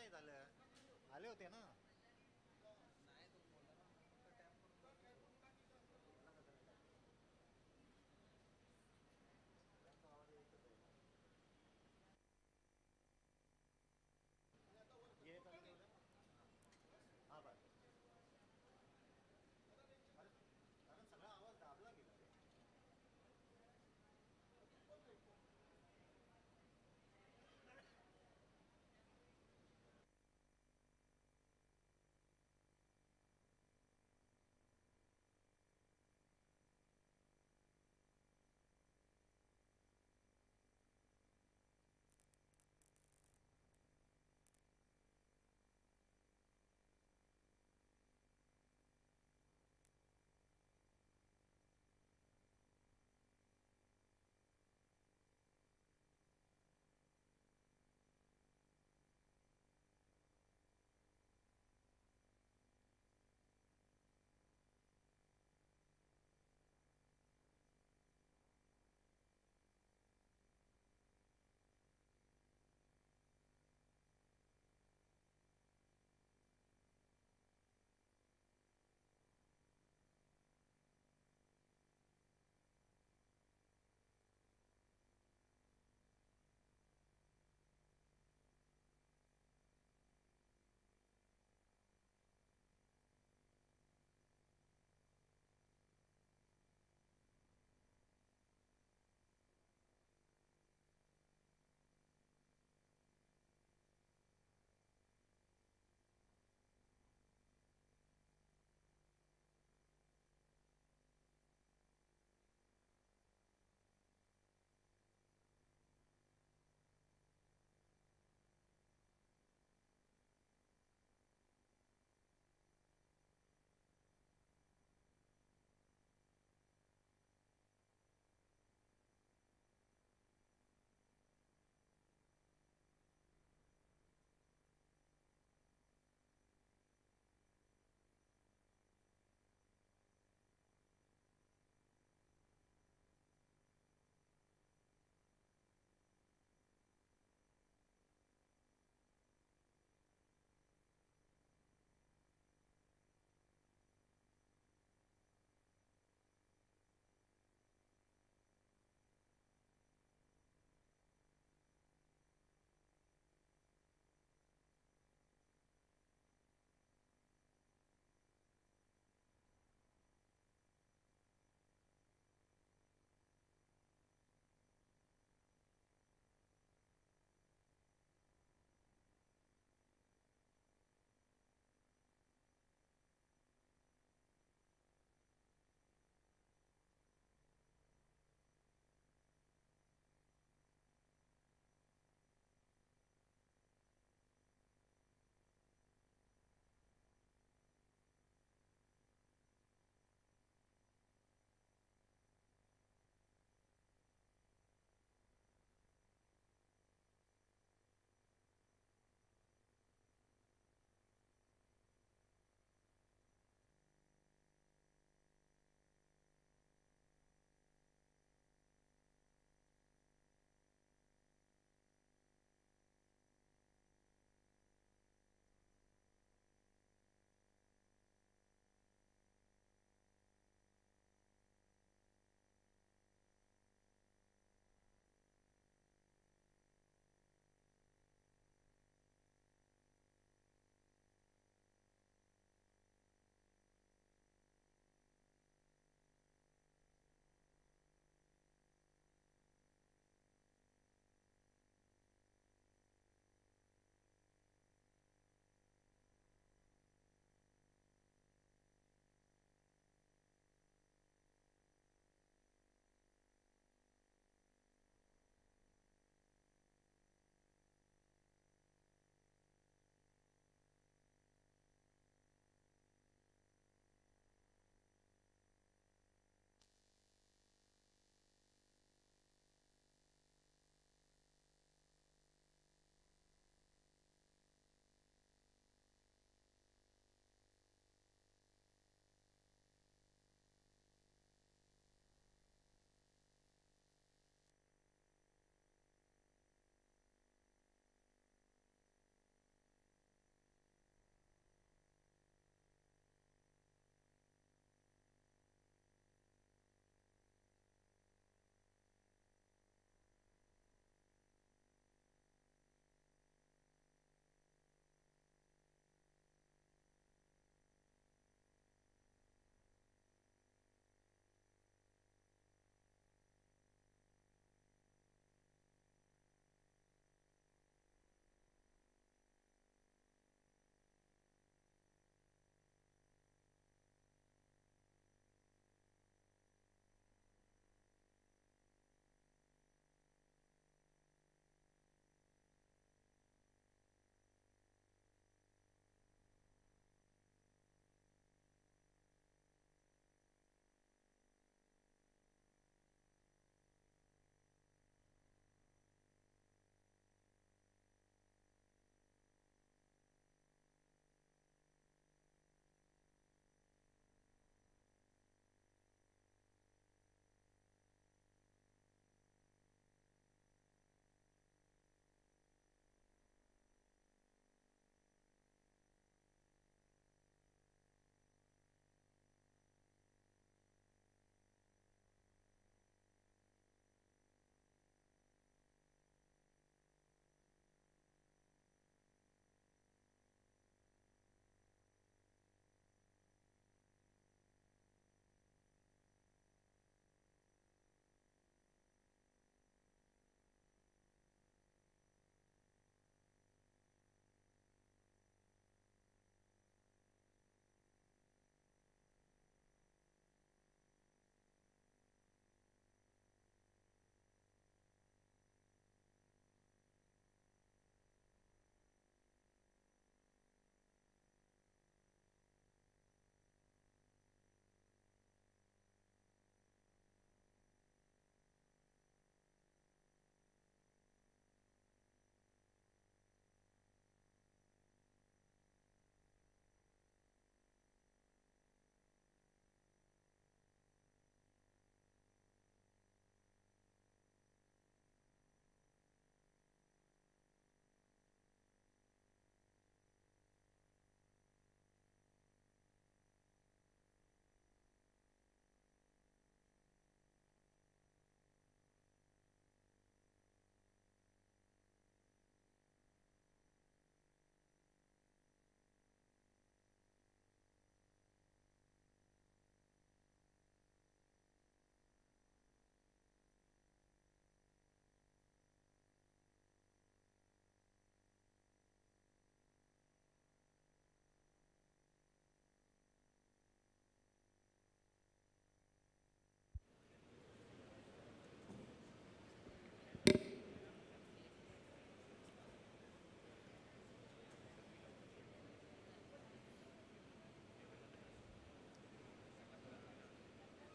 नाही झालं. आले होते ना. नाही तो बोलला ना फक्त टॅप करून बघू सोड. ये चालू ठेवलं. हा बाय. अरे कारण सगळा आवाज दाबला गेला रे.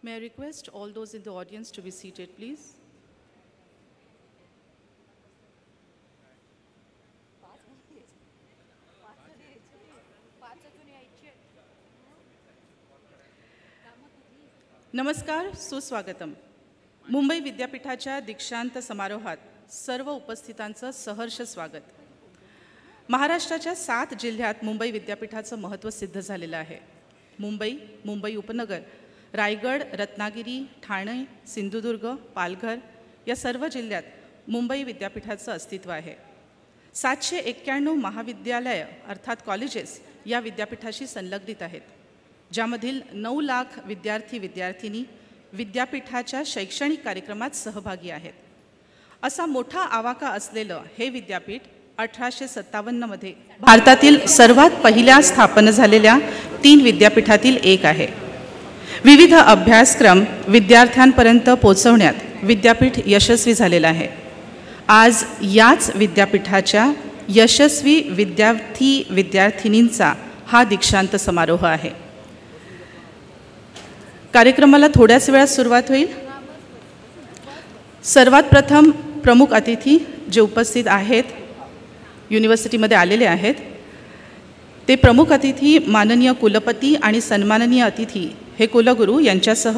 May I request all those in the audience to be seated, please? नमस्कार, सुस्वागतम. मुंबई विद्यापीठाच्या दीक्षांत समारोहात सर्व उपस्थितांचं सहर्ष स्वागत. महाराष्ट्राच्या 7 जिल्ह्यात मुंबई विद्यापीठाचं महत्त्व सिद्ध झालेलं आहे. मुंबई, मुंबई उपनगर, रायगड, रत्नागिरी, ठाणे, सिंधुदुर्ग, पालघर या सर्व जिल्ह्यात मुंबई विद्यापीठाचं अस्तित्व आहे. 791 महाविद्यालय अर्थात कॉलेजेस या विद्यापीठाशी संलग्नित आहेत, ज्यामधील 9 लाख विद्यार्थी विद्यार्थिनी विद्यापीठाच्या शैक्षणिक कार्यक्रमात सहभागी आहेत. असा मोठा आवाका असलेलं हे विद्यापीठ 1857मध्ये भारतातील सर्वात पहिल्या स्थापन झालेल्या 3 विद्यापीठातील एक आहे. विविध अभ्यासक्रम विद्यार्थ्यांपर्यंत पोहोचवण्यात विद्यापीठ यशस्वी झालेलं आहे. आज याच विद्यापीठाच्या यशस्वी विद्यार्थी विद्यार्थिनींचा हा दीक्षांत समारोह आहे. कार्यक्रमाला थोड्याच वेळात सुरुवात होईल. सर्वात प्रथम प्रमुख अतिथी जे उपस्थित आहेत, युनिव्हर्सिटीमध्ये आलेले आहेत, ते प्रमुख अतिथी माननीय कुलपती आणि सन्माननीय अतिथी हे कुलगुरू यांच्यासह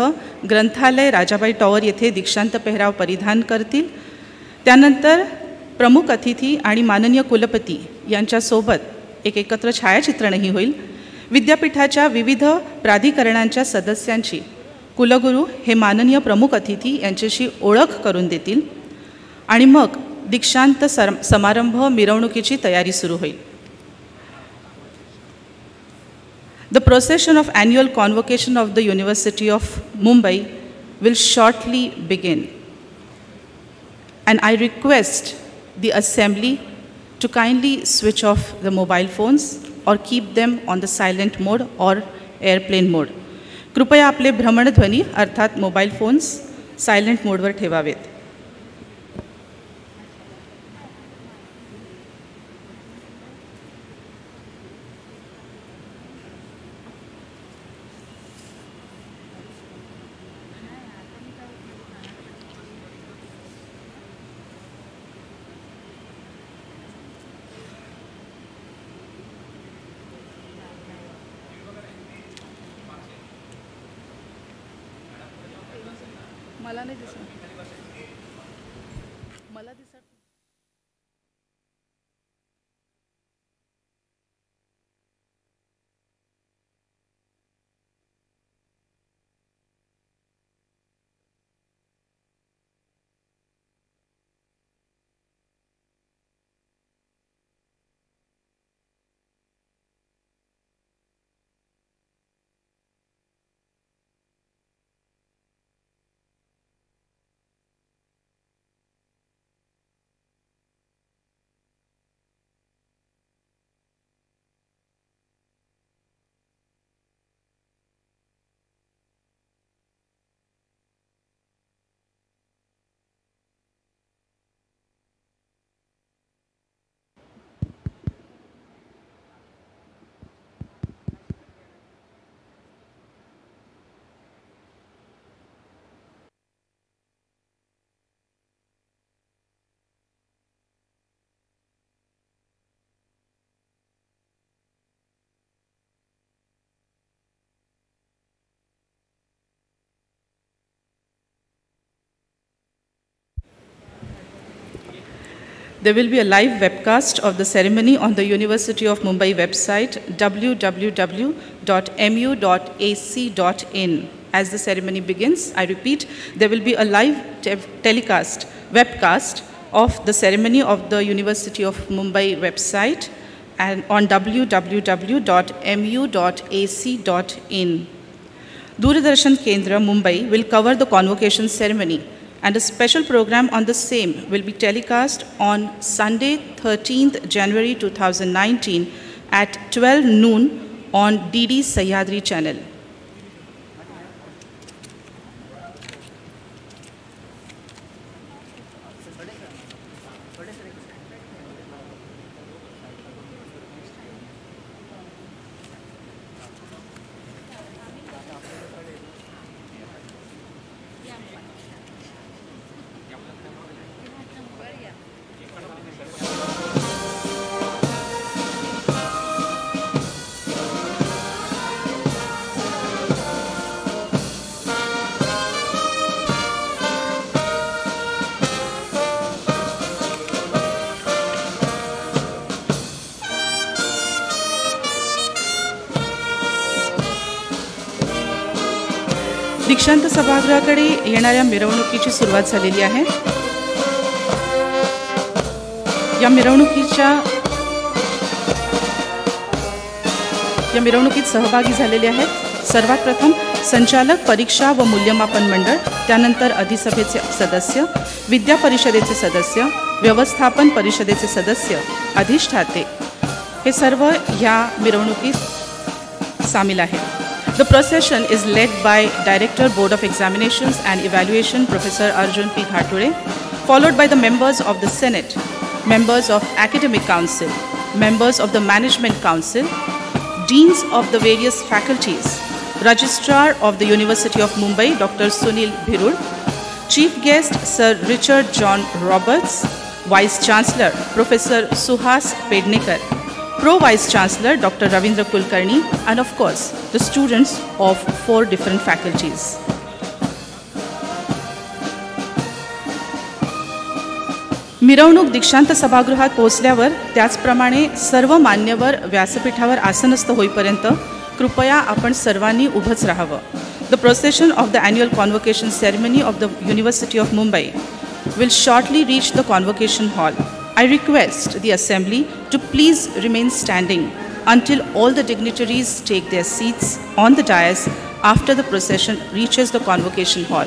ग्रंथालय राजाबाई टॉवर येथे दीक्षांत पेहराव परिधान करतील. त्यानंतर प्रमुख अतिथी आणि माननीय कुलपती यांच्यासोबत एक एकत्र छायाचित्रणही होईल. विद्यापीठाच्या विविध प्राधिकरणांच्या सदस्यांची कुलगुरू हे माननीय प्रमुख अतिथी यांच्याशी ओळख करून देतील आणि मग दीक्षांत समारंभ मिरवणुकीची तयारी सुरू होईल. The procession of annual convocation of the University of Mumbai will shortly begin, and I request the assembly to kindly switch off the mobile phones or keep them on the silent mode or airplane mode. कृपया आपले भ्रमणध्वनी अर्थात mobile phones silent मोडवर ठेवावेत. मला नाही दिसत. मला दिसत. There will be a live webcast of the ceremony on the University of Mumbai website www.mu.ac.in. As the ceremony begins, I repeat, there will be a live webcast of the ceremony of the University of Mumbai website and on www.mu.ac.in. Doordarshan Kendra Mumbai will cover the convocation ceremony, and a special program on the same will be telecast on Sunday, 13th January 2019 at 12 noon on DD Sahyadri channel. दीक्षांत सभागृहाकडे येणाऱ्या मिरवणुकीची सुरुवात झालेली आहे. या मिरवणुकीत सहभागी झालेले आहेत सर्वात प्रथम संचालक परीक्षा व मूल्यमापन मंडळ, त्यानंतर अधिसभेचे सदस्य, विद्या परिषदेचे सदस्य, व्यवस्थापन परिषदेचे सदस्य, अधिष्ठाते, हे सर्व ह्या मिरवणुकीत सामील आहेत. The procession is led by Director Board of Examinations and Evaluation Professor Arjun P. Ghature, followed by the members of the Senate, members of Academic Council, members of the Management Council, deans of the various faculties, Registrar of the University of Mumbai, Dr. Sunil Bhirur, Chief Guest Sir Richard John Roberts, Vice Chancellor Professor Suhas Pednekar, Pro Vice Chancellor Dr. Ravindra Kulkarni, and of course the students of 4 different faculties. मिरवणूक दीक्षांत सभागृहात पोहोचल्यावर त्याचप्रमाणे सर्व मान्यवर व्यासपीठावर आसनस्थ होईपर्यंत कृपया आपण सर्वांनी उभंच राहावं. The procession of the annual convocation ceremony of the University of Mumbai will shortly reach the Convocation Hall. I request the Assembly to please remain standing until all the dignitaries take their seats on the dais after the procession reaches the Convocation Hall.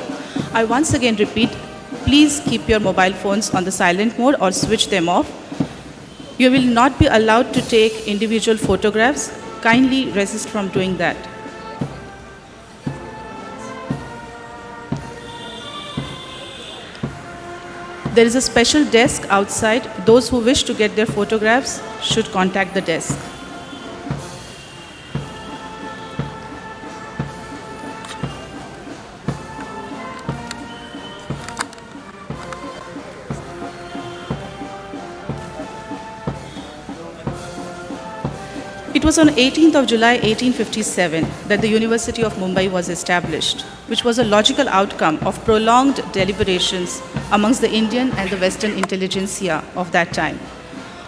I once again repeat, please keep your mobile phones on the silent mode or switch them off. You will not be allowed to take individual photographs. Kindly resist from doing that. There is a special desk outside. Those who wish to get their photographs should contact the desk. It was on 18th of July 1857 that the University of Mumbai was established, which was a logical outcome of prolonged deliberations amongst the Indian and the Western intelligentsia of that time.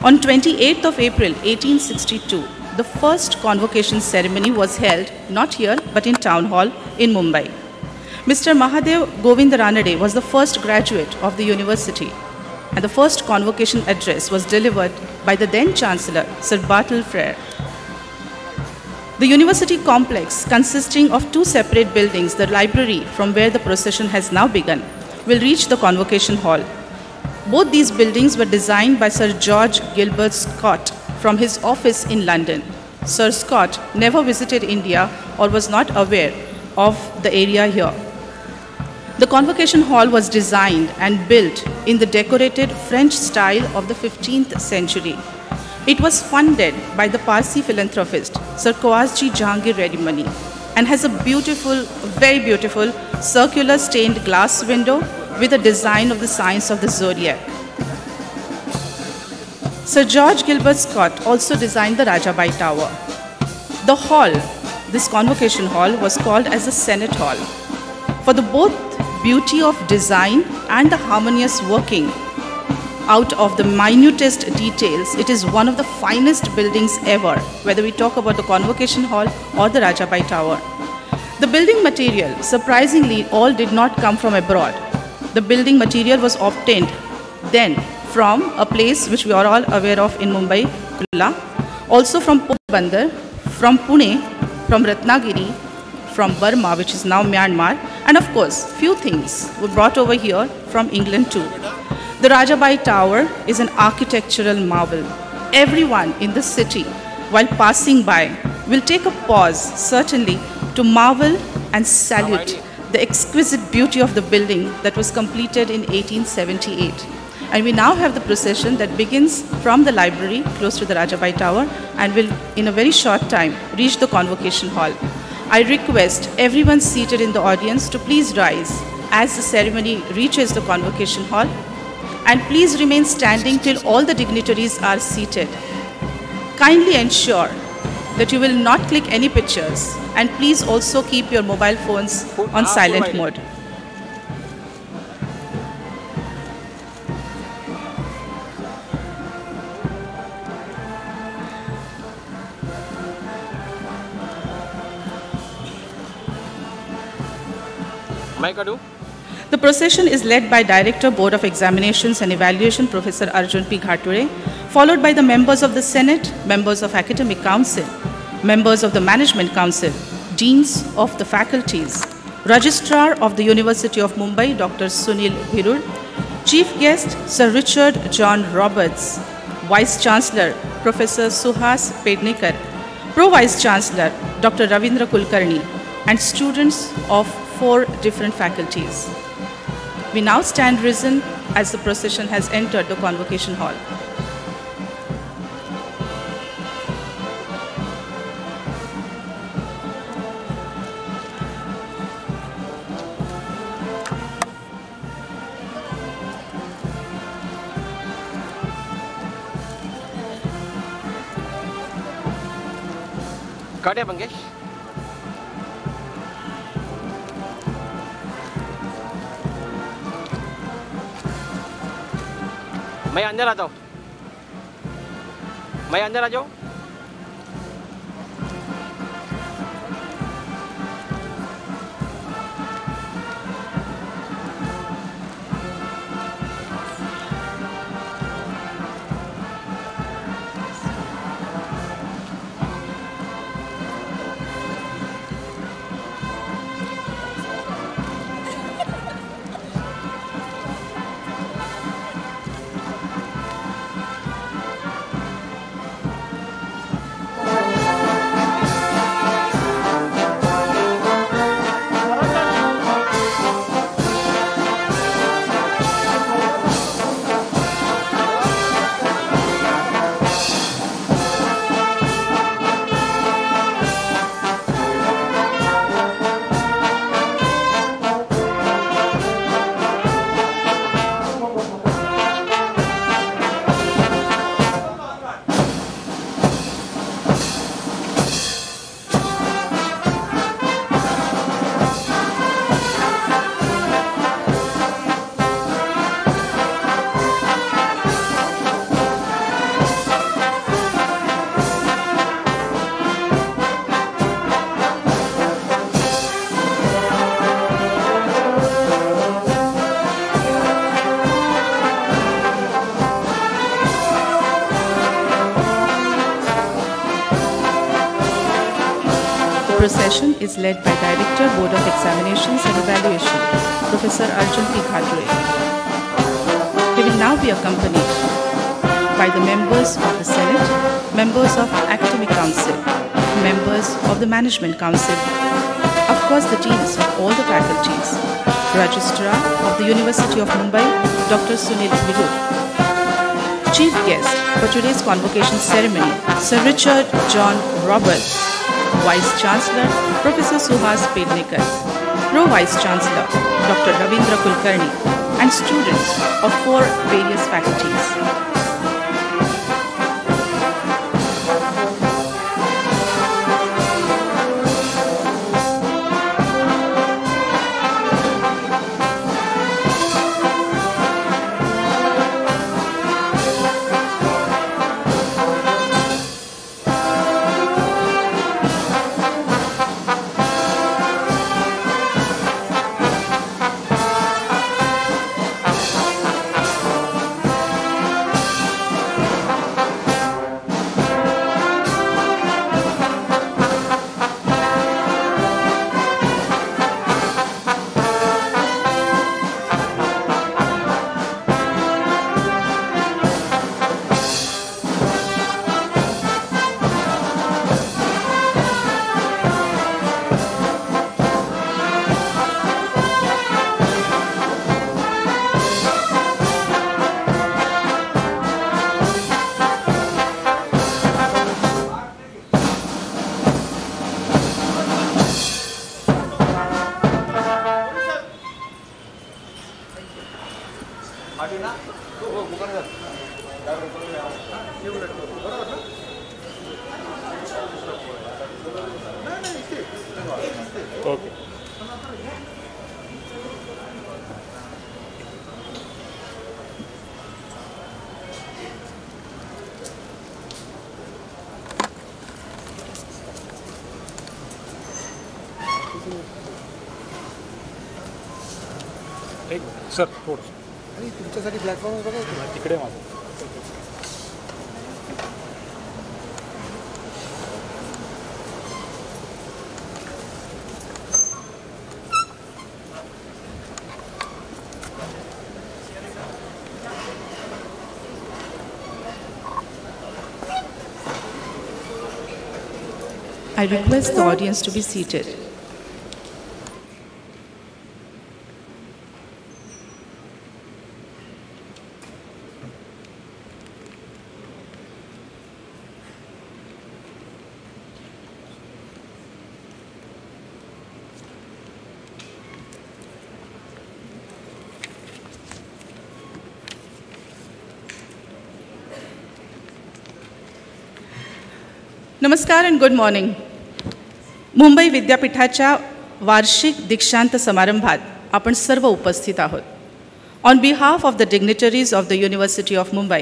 On 28th of April 1862, the first convocation ceremony was held, not here but in Town Hall in Mumbai. Mr. Mahadev Govind Ranade was the first graduate of the university, and the first convocation address was delivered by the then Chancellor, Sir Bartle Frere. The university complex, consisting of 2 separate buildings, the library from where the procession has now begun, will reach the Convocation Hall. Both these buildings were designed by Sir George Gilbert Scott from his office in London. Sir Scott never visited India or was not aware of the area here. The Convocation Hall was designed and built in the decorated French style of the 15th century. It was funded by the Parsi philanthropist Sir Khawasji Jahangir Reddy and has a beautiful, very beautiful circular stained glass window with a design of the signs of the zodiac. Sir George Gilbert Scott also designed the Rajabai Tower. The hall, this Convocation Hall, was called as the Senate Hall. For the both beauty of design and the harmonious working out of the minutest details, it is one of the finest buildings ever, whether we talk about the Convocation Hall or the Rajabai Tower. The building material, surprisingly, all did not come from abroad. The building material was obtained then from a place which we are all aware of in Mumbai, Kurla, also from Porbandar, from Pune, from Ratnagiri, from Burma, which is now Myanmar, and of course, few things were brought over here from England too. The Rajabai Tower is an architectural marvel. Everyone in the city, while passing by, will take a pause, certainly, to marvel and salute the exquisite beauty of the building that was completed in 1878. And we now have the procession that begins from the library close to the Rajabai Tower and will, in a very short time, reach the Convocation Hall. I request everyone seated in the audience to please rise as the ceremony reaches the Convocation Hall, and please remain standing till all the dignitaries are seated. Kindly ensure that you will not click any pictures, and please also keep your mobile phones on silent mode. The procession is led by Director, Board of Examinations and Evaluation, Professor Arjun P. Ghature, followed by the members of the Senate, members of Academic Council, members of the Management Council, deans of the faculties, Registrar of the University of Mumbai, Dr. Sunil Virur, Chief Guest, Sir Richard John Roberts, Vice Chancellor, Professor Suhas Pednekar, Pro Vice Chancellor, Dr. Ravindra Kulkarni, and students of 4 different faculties. We now stand risen as the procession has entered the Convocation Hall. काटे मंगेश मैं अंदर आता हूँ मैं अंदर आ जाऊँ Procession is led by Director, Board of Examinations and Evaluation, Professor Arjun P. Ghature. He will now be accompanied by the members of the Senate, members of Academic Council, members of the Management Council, of course the deans of all the faculties, Registrar of the University of Mumbai, Dr. Sunil Virur. Chief guest for today's convocation ceremony, Sir Richard John Roberts, Vice Chancellor, Professor Suhas Pednekar, Pro Vice Chancellor, Dr. Ravindra Kulkarni, and students of 4 various faculties. Okay. Sir थोडं आणि तुमच्यासाठी platform बघा तिकडे माझं. I request the audience to be seated. नमस्कार and good morning. Mumbai विद्यापीठाच्या वार्षिक दीक्षांत समारंभात आपण सर्व उपस्थित आहोत. On behalf of the dignitaries of the University of Mumbai,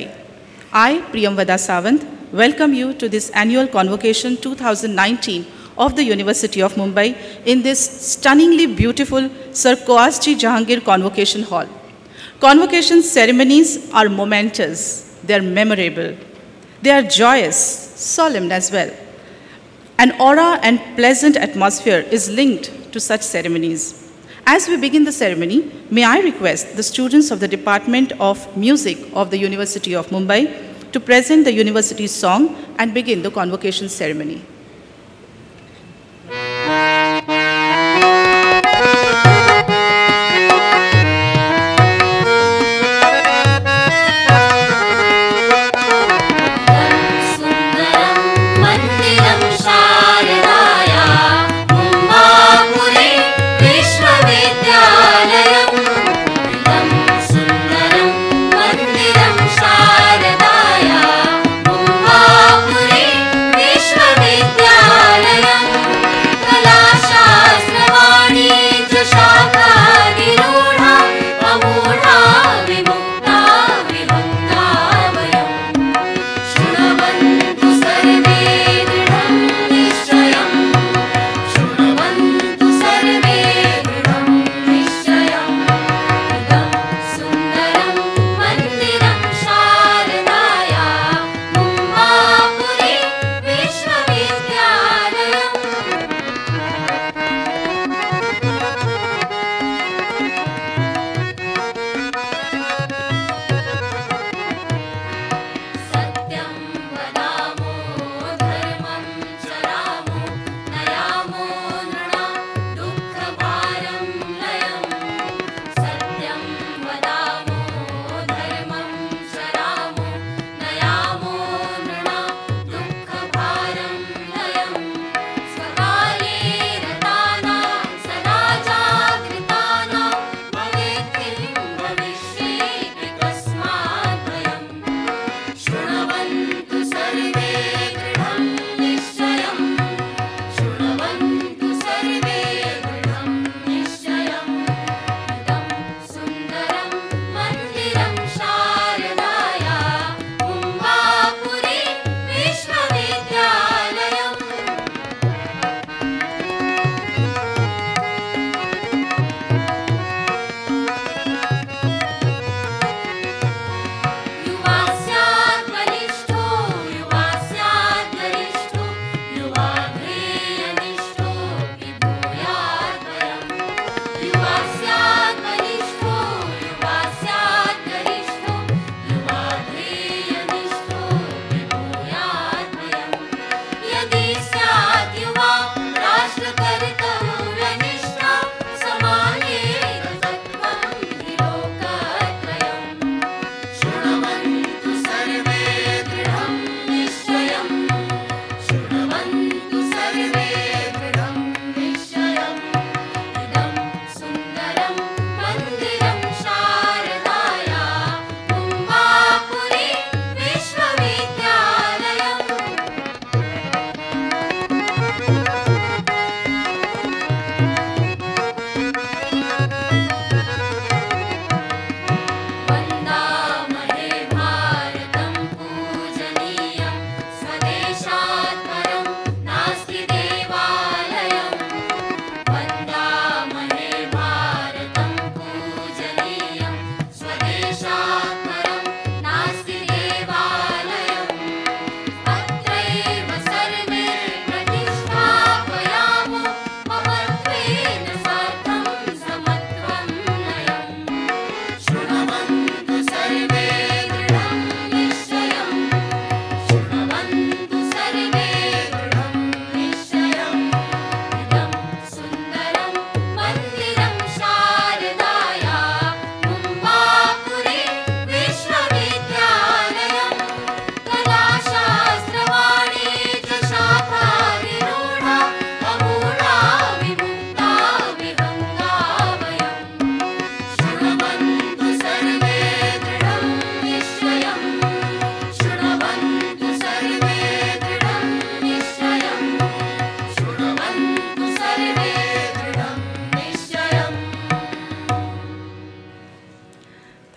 I, Priyamvada Sawant, welcome you to this annual Convocation 2019 of the University of Mumbai in this stunningly beautiful Sir Koasji Jahangir Convocation Hall. Convocation ceremonies are momentous, they are memorable, they are joyous, solemn as well. An aura and pleasant atmosphere is linked to such ceremonies. As we begin the ceremony, may I request the students of the Department of Music of the University of Mumbai to present the university's song and begin the convocation ceremony. With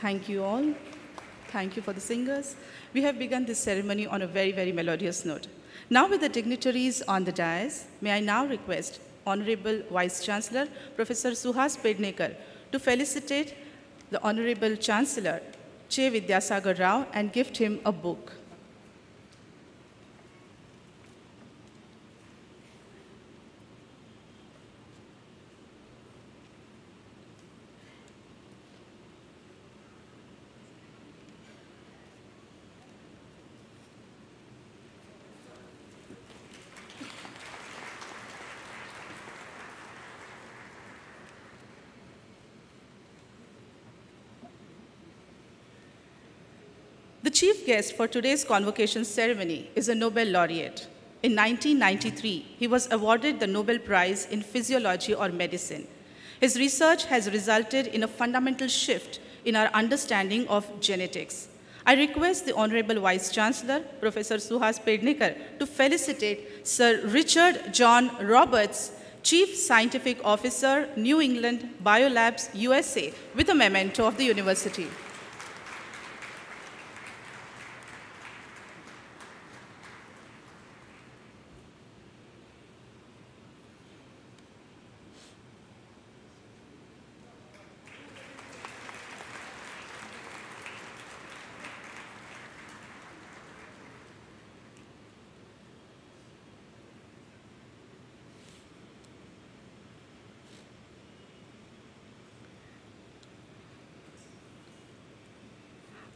Thank you all. Thank you for the singers. We have begun this ceremony on a very, very melodious note. Now with the dignitaries on the dais, may I now request Honorable Vice Chancellor, Professor Suhas Pednekar, to felicitate the Honorable Chancellor, Che Vidyasagar Rao, and gift him a book. The chief guest for today's convocation ceremony is a Nobel laureate. In 1993, he was awarded the Nobel Prize in Physiology or Medicine. His research has resulted in a fundamental shift in our understanding of genetics. I request the Honorable Vice Chancellor, Professor Suhas Pednekar, to felicitate Sir Richard John Roberts, Chief Scientific Officer, New England Biolabs, USA, with a memento of the university.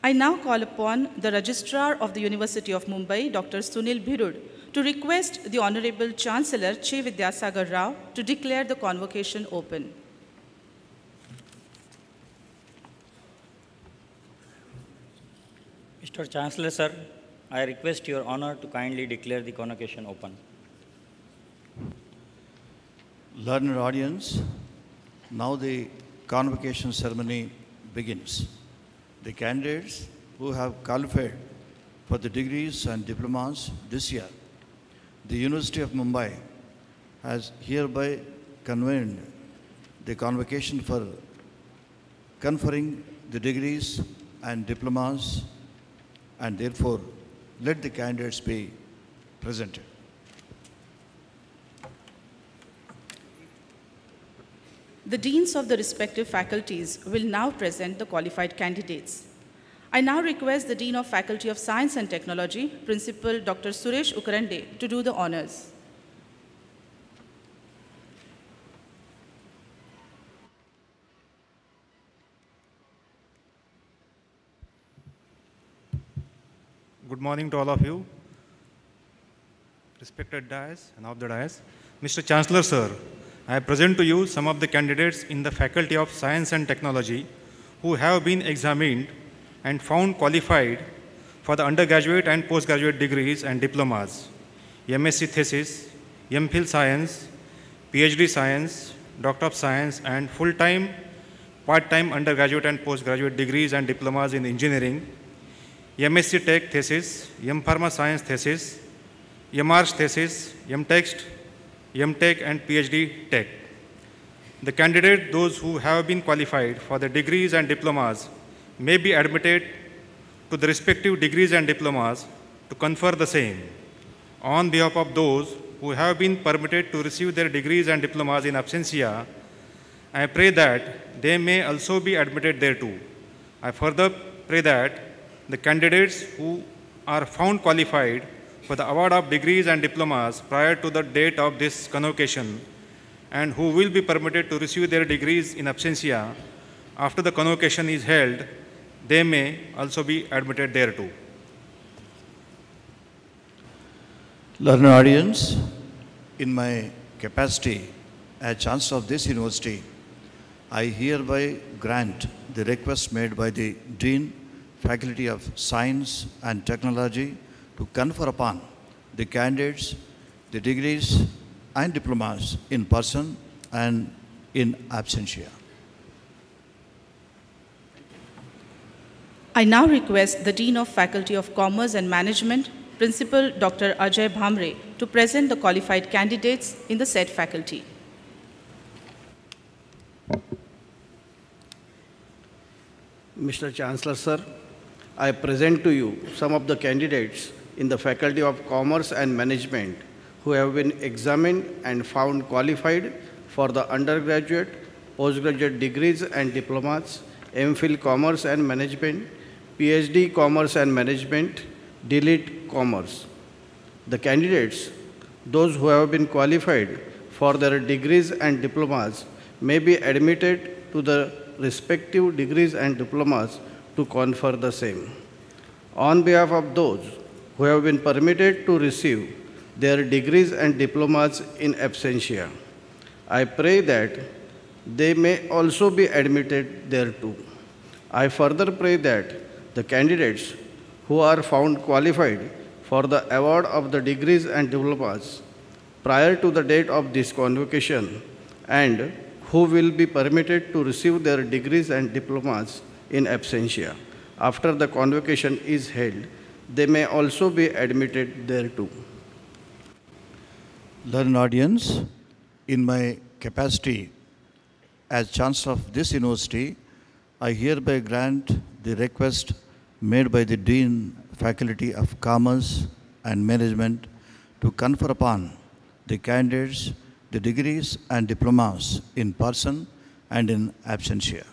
I now call upon the Registrar of the University of Mumbai, Dr. Sunil Bhirud, to request the Honorable Chancellor, Che Vidyasagar Rao, to declare the convocation open. Mr. Chancellor, sir, I request your honor to kindly declare the convocation open. Learned audience, now the convocation ceremony begins. The candidates who have qualified for the degrees and diplomas this year, the University of Mumbai has hereby convened the convocation for conferring the degrees and diplomas, and therefore let the candidates be presented. The deans of the respective faculties will now present the qualified candidates. I now request the Dean of Faculty of Science and Technology, Principal Dr. Suresh Ukarande, to do the honors. Good morning to all of you, respected dais and of the dais. Mr. Chancellor, sir, I present to you some of the candidates in the Faculty of Science and Technology who have been examined and found qualified for the undergraduate and postgraduate degrees and diplomas, MSc thesis, MPhil Science, PhD Science, Doctor of Science, and full-time, part-time undergraduate and postgraduate degrees and diplomas in engineering, MSc Tech thesis, M.Pharma Science thesis, MArch thesis, M.Text, M.Tech, and PhD Tech. The candidate, those who have been qualified for the degrees and diplomas, may be admitted to the respective degrees and diplomas to confer the same. On behalf of those who have been permitted to receive their degrees and diplomas in absentia, I pray that they may also be admitted thereto. I further pray that the candidates who are found qualified for the award of degrees and diplomas prior to the date of this convocation and who will be permitted to receive their degrees in absentia after the convocation is held, they may also be admitted thereto. Learned audience, in my capacity as Chancellor of this university, I hereby grant the request made by the Dean, Faculty of Science and Technology to confer upon the candidates the degrees and diplomas in person and in absentia. I now request the Dean of Faculty of Commerce and Management, Principal Dr. Ajay Bhamre, to present the qualified candidates in the said faculty. Mr. Chancellor, sir, I present to you some of the candidates in the Faculty of Commerce and Management who have been examined and found qualified for the undergraduate, postgraduate degrees and diplomas, MPhil Commerce and Management, PhD Commerce and Management, DLIT Commerce. The candidates, those who have been qualified for their degrees and diplomas, may be admitted to the respective degrees and diplomas to confer the same. On behalf of those who have been permitted to receive their degrees and diplomas in absentia, I pray that they may also be admitted thereto. I further pray that the candidates who are found qualified for the award of the degrees and diplomas prior to the date of this convocation and who will be permitted to receive their degrees and diplomas in absentia after the convocation is held, they may also be admitted thereto. Learned audience, in my capacity as Chancellor of this university, I hereby grant the request made by the Dean, Faculty of Commerce and Management to confer upon the candidates the degrees and diplomas in person and in absentia.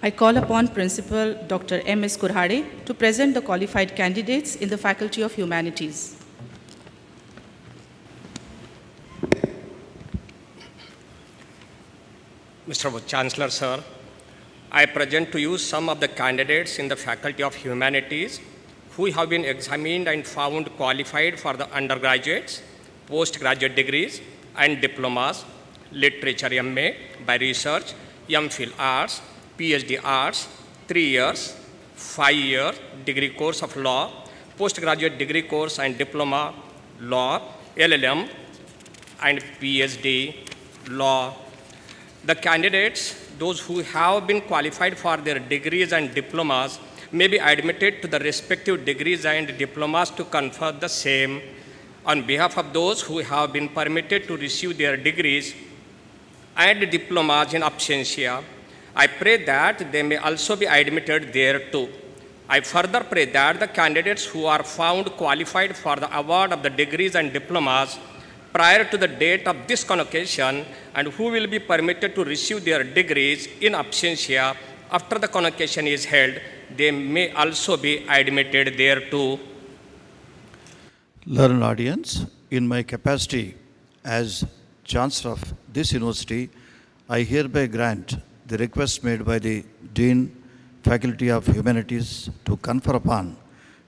I call upon Principal Dr. M.S. Kurhade to present the qualified candidates in the Faculty of Humanities. Mr. Chancellor, sir, I present to you some of the candidates in the Faculty of Humanities who have been examined and found qualified for the undergraduates, postgraduate degrees and diplomas, literature MA by research, MPhil Arts, PhD Arts, 3 years, 5-year degree course of law, postgraduate degree course and diploma, law, LLM and PhD, law. The candidates, those who have been qualified for their degrees and diplomas, may be admitted to the respective degrees and diplomas to confer the same. On behalf of those who have been permitted to receive their degrees and diplomas in absentia, I pray that they may also be admitted thereto. I further pray that the candidates who are found qualified for the award of the degrees and diplomas prior to the date of this convocation and who will be permitted to receive their degrees in absentia after the convocation is held, they may also be admitted thereto. Learned audience, in my capacity as Chancellor of this university, I hereby grant the request made by the Dean, Faculty of Humanities to confer upon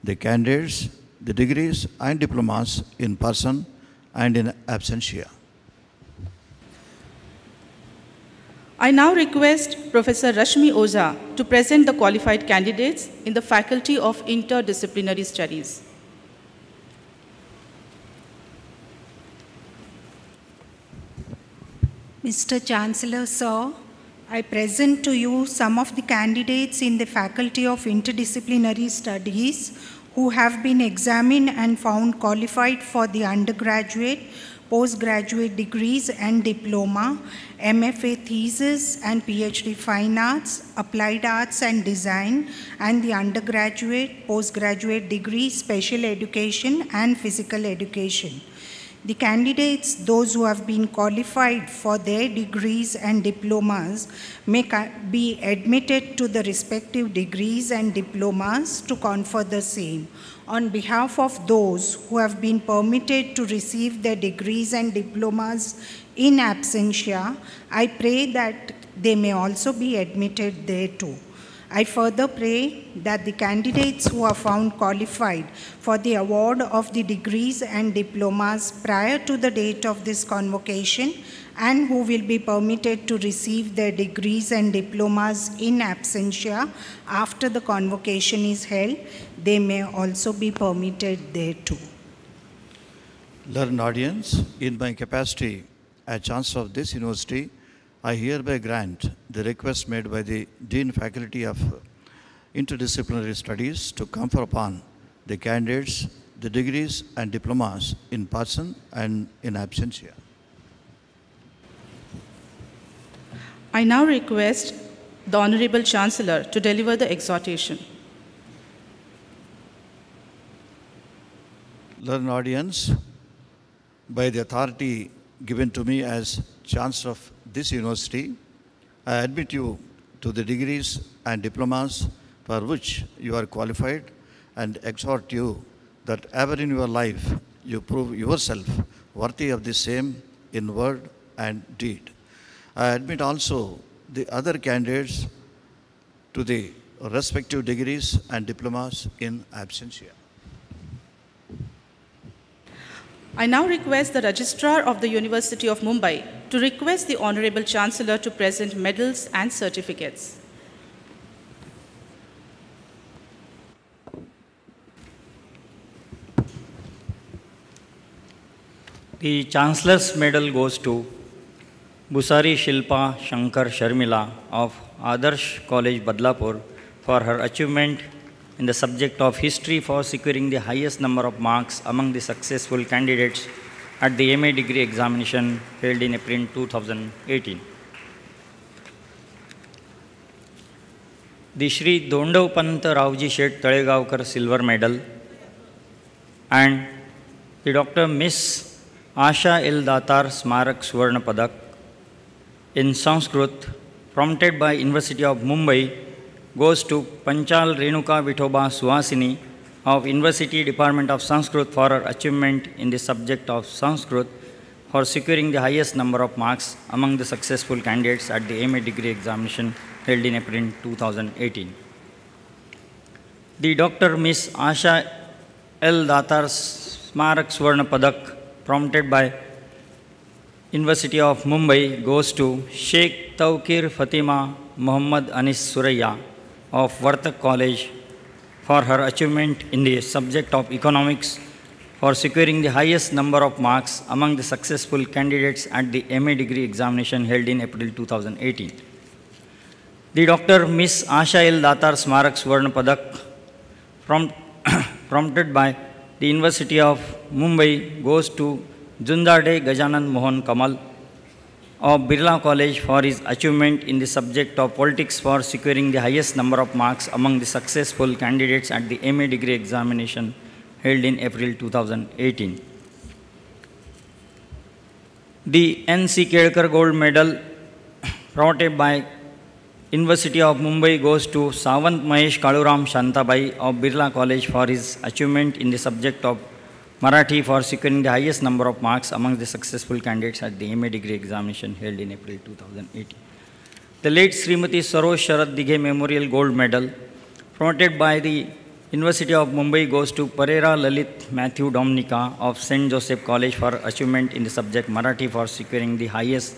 the candidates the degrees and diplomas in person and in absentia. I now request Professor Rashmi Oza to present the qualified candidates in the Faculty of Interdisciplinary Studies. Mr. Chancellor, sir, I present to you some of the candidates in the Faculty of Interdisciplinary Studies who have been examined and found qualified for the undergraduate, postgraduate degrees and diploma, MFA thesis and PhD Fine Arts, Applied Arts and Design, and the undergraduate, postgraduate degree, Special Education and Physical Education. The candidates, those who have been qualified for their degrees and diplomas, may be admitted to the respective degrees and diplomas to confer the same. On behalf of those who have been permitted to receive their degrees and diplomas in absentia, I pray that they may also be admitted thereto. I further pray that the candidates who are found qualified for the award of the degrees and diplomas prior to the date of this convocation and who will be permitted to receive their degrees and diplomas in absentia after the convocation is held, they may also be permitted thereto. Learned audience, in my capacity as Chancellor of this university, I hereby grant the request made by the Dean, Faculty of Interdisciplinary Studies to confer upon the candidates the degrees and diplomas in person and in absentia. I now request the Honorable Chancellor to deliver the exhortation. Learned audience, by the authority given to me as Chancellor of this university, I admit you to the degrees and diplomas for which you are qualified and exhort you that ever in your life you prove yourself worthy of the same in word and deed. I admit also the other candidates to the respective degrees and diplomas in absentia. I now request the Registrar of the University of Mumbai to request the Honorable Chancellor to present medals and certificates. The Chancellor's Medal goes to Busari Shilpa Shankar Sharmila of Adarsh College, Badlapur, for her achievement in the subject of history for securing the highest number of marks among the successful candidates at the MA degree examination held in April 2018. The Shri Dondav Pant Ravji Shet Talegaonkar Silver Medal and the Dr. Miss Asha L. Datar Smarak Swarna Padak in Sanskrit, prompted by University of Mumbai, goes to Panchal Renuka Vithoba Suhasini of University Department of Sanskrit for her achievement in the subject of Sanskrit for securing the highest number of marks among the successful candidates at the MA degree examination held in April 2018. The Dr. Miss Asha L. Datar Smarak Swarna Padak, prompted by University of Mumbai, goes to Sheikh Tawqir Fatima Muhammad Anis Suraya of Vartak College for her achievement in the subject of economics for securing the highest number of marks among the successful candidates at the MA degree examination held in April 2018. The Dr. Miss Asha L. Datar Smarak Swarna Padak, prompted by the University of Mumbai, goes to Jundade Gajanan Mohan Kamal of Birla College for his achievement in the subject of politics for securing the highest number of marks among the successful candidates at the MA degree examination held in April 2018. The N.C. Kedkar Gold Medal, promoted by University of Mumbai, goes to Savant Mahesh Kaluram Shantabai of Birla College for his achievement in the subject of Marathi for securing the highest number of marks among the successful candidates at the MA degree examination held in April 2018. The late Srimati Saroj Sharad Dighe Memorial Gold Medal, promoted by the University of Mumbai, goes to Pereira Lalit Matthew Dominica of St. Joseph College for achievement in the subject Marathi for securing the highest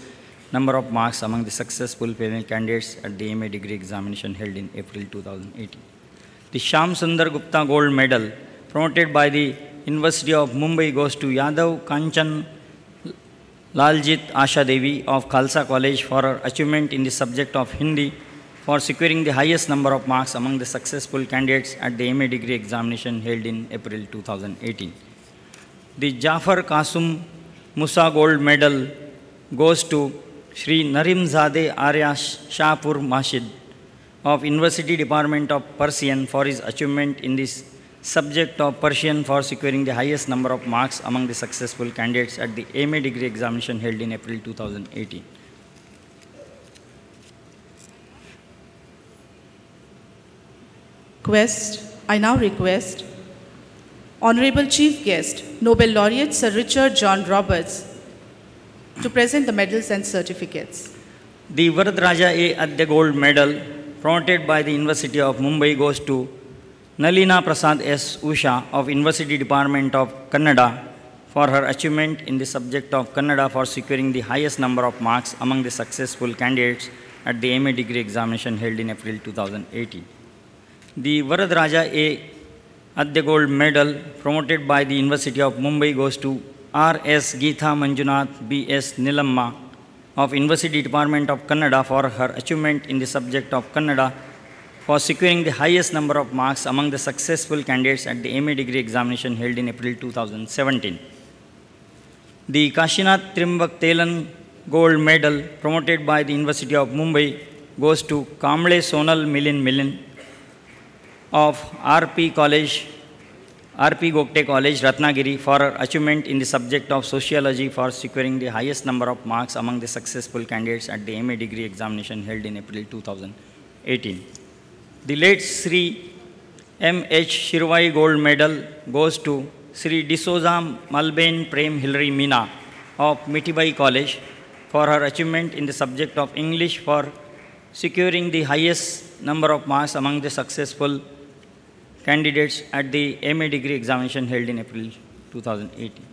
number of marks among the successful female candidates at the MA degree examination held in April 2018. The Sham Sundar Gupta Gold Medal, promoted by the University of Mumbai, goes to Yadav Kanchan Laljit Asha Devi of Khalsa College for her achievement in the subject of Hindi for securing the highest number of marks among the successful candidates at the MA degree examination held in April 2018. The Jafar Kasum Musa Gold Medal goes to Shri Narimzade Arya Shahpur Mashid of University Department of Persian for his achievement in this subject of Persian for securing the highest number of marks among the successful candidates at the MA degree examination held in April 2018. I now request Honorable Chief Guest, Nobel Laureate Sir Richard John Roberts, to present the medals and certificates. The Varadraja A. Adya Gold Medal, promoted by the University of Mumbai, goes to Nalina Prasad S. Usha of University Department of Kannada for her achievement in the subject of Kannada for securing the highest number of marks among the successful candidates at the MA degree examination held in April 2018. The Varadraja A. Adya Gold Medal, promoted by the University of Mumbai, goes to R.S. Geetha Manjunath B.S. Nilamma of University Department of Kannada for her achievement in the subject of Kannada for securing the highest number of marks among the successful candidates at the MA degree examination held in April 2017. The Kashinath Trimbak Telan Gold Medal promoted by the University of Mumbai goes to Kamble Sonal Milin of RP Gokte College, Ratnagiri, for her achievement in the subject of sociology for securing the highest number of marks among the successful candidates at the MA degree examination held in April 2018. The late Sri M.H. Shirvai Gold Medal goes to Sri D'Souza Malbane Prem Hilary Meena of Mitibai College for her achievement in the subject of English for securing the highest number of marks among the successful candidates at the MA degree examination held in April 2018.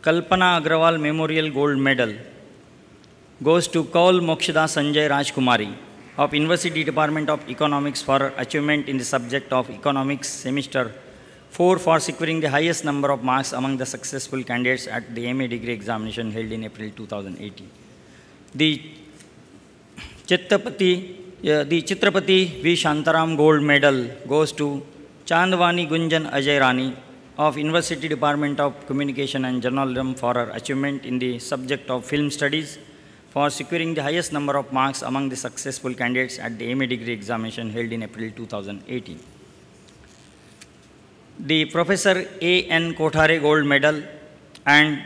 Kalpana Agrawal Memorial Gold Medal goes to Kaul Mokshada Sanjay Rajkumari of University Department of Economics for her achievement in the subject of Economics Semester 4 for securing the highest number of marks among the successful candidates at the MA degree examination held in April 2018. The Chitrapati V. Shantaram Gold Medal goes to Chandwani Gunjan Ajay Rani of University Department of Communication and Journalism for her achievement in the subject of Film Studies for securing the highest number of marks among the successful candidates at the MA degree examination held in April 2018. The Professor A.N. Kothare Gold Medal and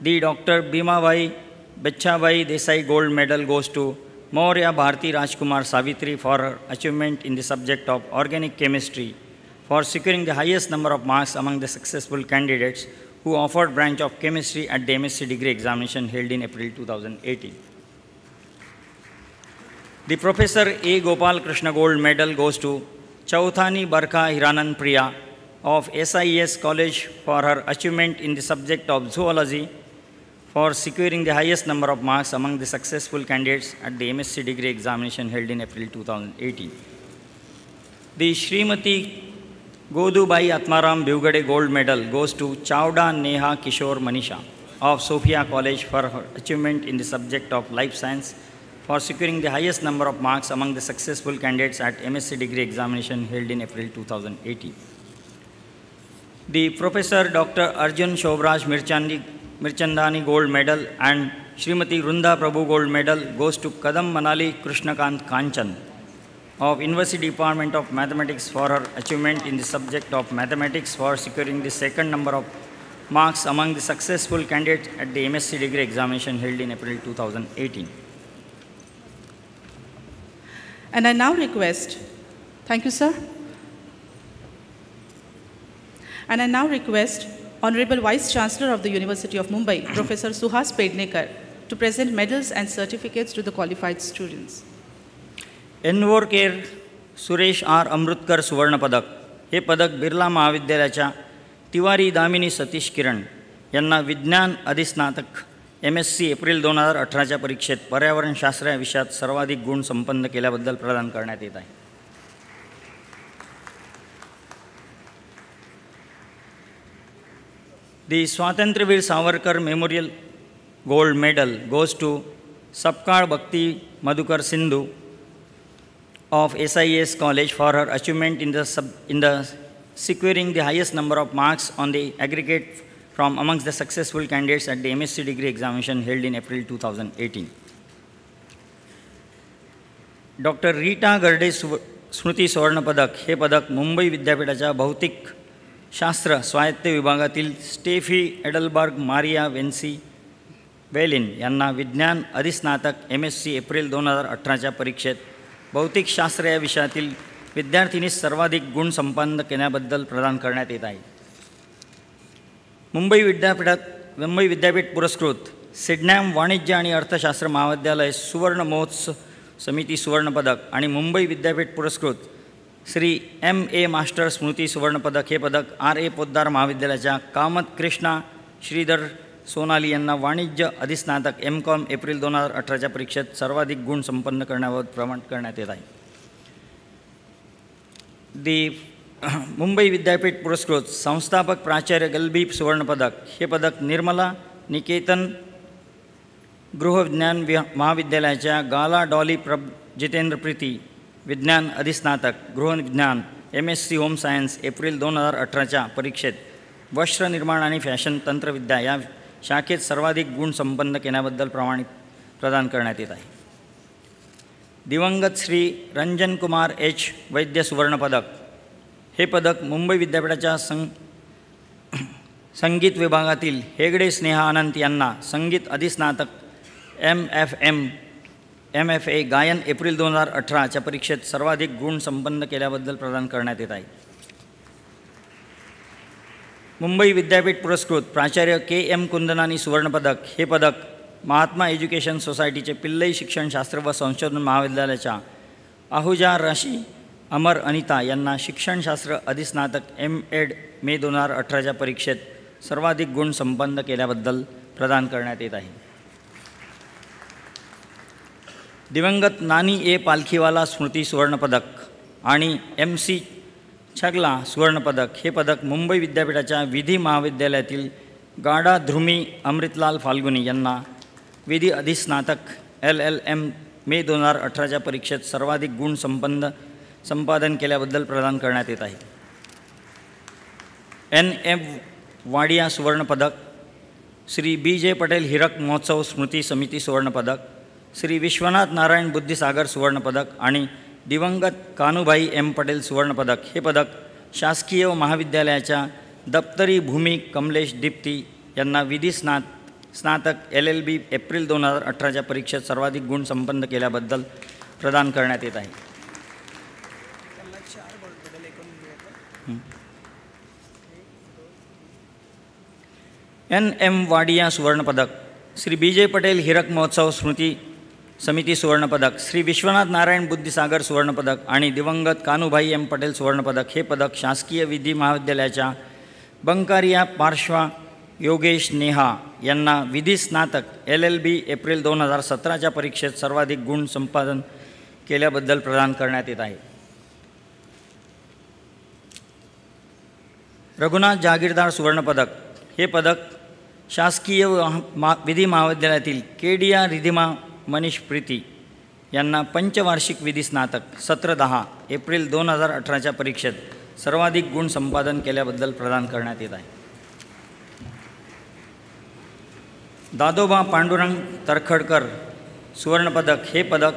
the Dr. Bhimabai Bechchabai Desai Gold Medal goes to Maurya Bharti Rajkumar Savitri for her achievement in the subject of Organic Chemistry for securing the highest number of marks among the successful candidates who offered branch of chemistry at the MSc degree examination held in April 2018. The Professor A. Gopal Krishna Gold Medal goes to Chauthani Barkha Hiranand Priya of SIS College for her achievement in the subject of zoology for securing the highest number of marks among the successful candidates at the MSc degree examination held in April 2018. The Srimati Godubai Atmaram Bhuvgade Gold Medal goes to Chawda Neha Kishore Manisha of Sophia College for her achievement in the subject of life science for securing the highest number of marks among the successful candidates at MSc degree examination held in April 2018. The Professor Dr. Arjun Shobraj Mirchandani Gold Medal and Srimati Runda Prabhu Gold Medal goes to Kadam Manali Krishnakant Kanchan of University Department of Mathematics for her achievement in the subject of mathematics for securing the second number of marks among the successful candidates at the MSc degree examination held in April 2018. And I now request, thank you, sir. And I now request Honorable Vice Chancellor of the University of Mumbai, Professor Suhas Pednekar, to present medals and certificates to the qualified students. एनवोरकेर Suresh R Amritkar सुवर्ण पदक हे पदक बिर्ला महाविद्यालयाच्या तिवारी दामिनी सतीश किरण यांना विज्ञान अधिस्नातक MSc April 2018च्या परीक्षेत पर्यावरणशास्त्र या विषयात सर्वाधिक गुण संपन्न केल्याबद्दल प्रदान करण्यात येत आहे. The Swatantraveer Savarkar Memorial Gold Medal goes to Sapkal Bhakti Madhukar Sindhu of SIS College for her achievement in the securing the highest number of marks on the aggregate from amongst the successful candidates at the MSc degree examination held in April 2018. Dr. Rita Garde Smruti Swarna Padak हे पदक मुंबई विद्यापीठाच्या भौतिक शास्त्र स्वायत्त विभागातील Steffi एडलबर्ग Maria वेन्सी valine यांना विज्ञान अधिस्नातक MSc April 2018च्या परीक्षेत भौतिकशास्त्र या विषयातील विद्यार्थिनी सर्वाधिक गुण संपन्न केल्याबद्दल प्रदान करण्यात येत आहे. मुंबई विद्यापीठ पुरस्कृत सिडनॅम वाणिज्य आणि अर्थशास्त्र महाविद्यालय सुवर्ण महोत्सव समिती सुवर्ण पदक आणि मुंबई विद्यापीठ पुरस्कृत श्री M.A. मास्टर स्मृती सुवर्ण पदक हे पदक R.A. पोद्दार महाविद्यालयाच्या कामत कृष्णा श्रीधर सोनाली यांना वाणिज्य अधिस्नातक M.Com एप्रिल 2018च्या परीक्षेत सर्वाधिक गुण संपन्न करण्याबाबत प्रमाण करण्यात येत आहे. मुंबई विद्यापीठ पुरस्कृत संस्थापक प्राचार्य गलबी सुवर्ण पदक हे पदक निर्मला निकेतन गृहविज्ञान महाविद्यालयाच्या गाला डॉली जितेंद्र प्रीती विज्ञान अधिस्नातक गृहविज्ञान MSc होम सायन्स एप्रिल 2018च्या परीक्षेत वस्त्र निर्माण आणि फॅशन तंत्रविद्या या शाखेत सर्वाधिक गुण संपन्न केल्याबद्दल प्रदान करण्यात येत आहे. दिवंगत श्री रंजन कुमार एच वैद्य सुवर्णपदक हे पदक मुंबई विद्यापीठाच्या संगीत विभागातील हेगडे स्नेहा अनंत यांना संगीत अधिस्नातक MFA गायन एप्रिल 2018च्या परीक्षेत सर्वाधिक गुण संपन्न केल्याबद्दल प्रदान करण्यात येत आहे. मुंबई विद्यापीठ पुरस्कृत प्राचार्य KM कुंदनानी सुवर्णपदक हे पदक महात्मा एज्युकेशन सोसायटीचे पिल्लई शिक्षणशास्त्र व संशोधन महाविद्यालयाच्या आहुजा राशी अमर अनिता यांना शिक्षणशास्त्र अधिस्नातक MEd मे 2018च्या परीक्षेत सर्वाधिक गुण संपन्न केल्याबद्दल प्रदान करण्यात येत आहे. दिवंगत नानी ए पालखीवाला स्मृती सुवर्णपदक आणि MC छगला सुवर्णपदक हे पदक मुंबई विद्यापीठाच्या विधी महाविद्यालयातील गाडा ध्रुमी अमृतलाल फाल्गुनी यांना विधी अधिस्नातक LLM मे 2018च्या परीक्षेत सर्वाधिक गुण संपादन केल्याबद्दल प्रदान करण्यात येत आहे. NM वाडिया सुवर्णपदक, श्री BJ पटेल हिरक महोत्सव स्मृती समिती सुवर्णपदक, श्री विश्वनाथ नारायण बुद्धिसागर सुवर्णपदक आणि दिवंगत कानुभाई M पटेल सुवर्णपदक हे पदक शासकीय महाविद्यालयाच्या दप्तरी भूमी कमलेश दीप्ती यांना विधी स्नातक LLB एप्रिल 2018च्या परीक्षेत सर्वाधिक गुण संपन्न केल्याबद्दल प्रदान करण्यात येत आहे. NM वाडिया सुवर्णपदक, श्री BJ पटेल हिरक महोत्सव स्मृती समिती सुवर्णपदक, श्री विश्वनाथ नारायण बुद्धिसागर सुवर्णपदक आणि दिवंगत कानुभाई M पटेल सुवर्णपदक हे पदक शासकीय विधी महाविद्यालयाच्या बंकारिया पार्श्वा योगेश नेहा यांना विधी स्नातक LLB एप्रिल 2017च्या परीक्षेत सर्वाधिक गुण संपादन केल्याबद्दल प्रदान करण्यात येत आहे. रघुनाथ जागीरदार सुवर्णपदक हे पदक शासकीय विधी महाविद्यालयातील केडिया रिधिमा मनीष प्रीती यांना पंचवार्षिक विधी स्नातक सत्र 10 एप्रिल 2018च्या परीक्षेत सर्वाधिक गुण संपादन केल्याबद्दल प्रदान करण्यात येत आहे. दादोबा पांडुरंग तरखडकर सुवर्णपदक हे पदक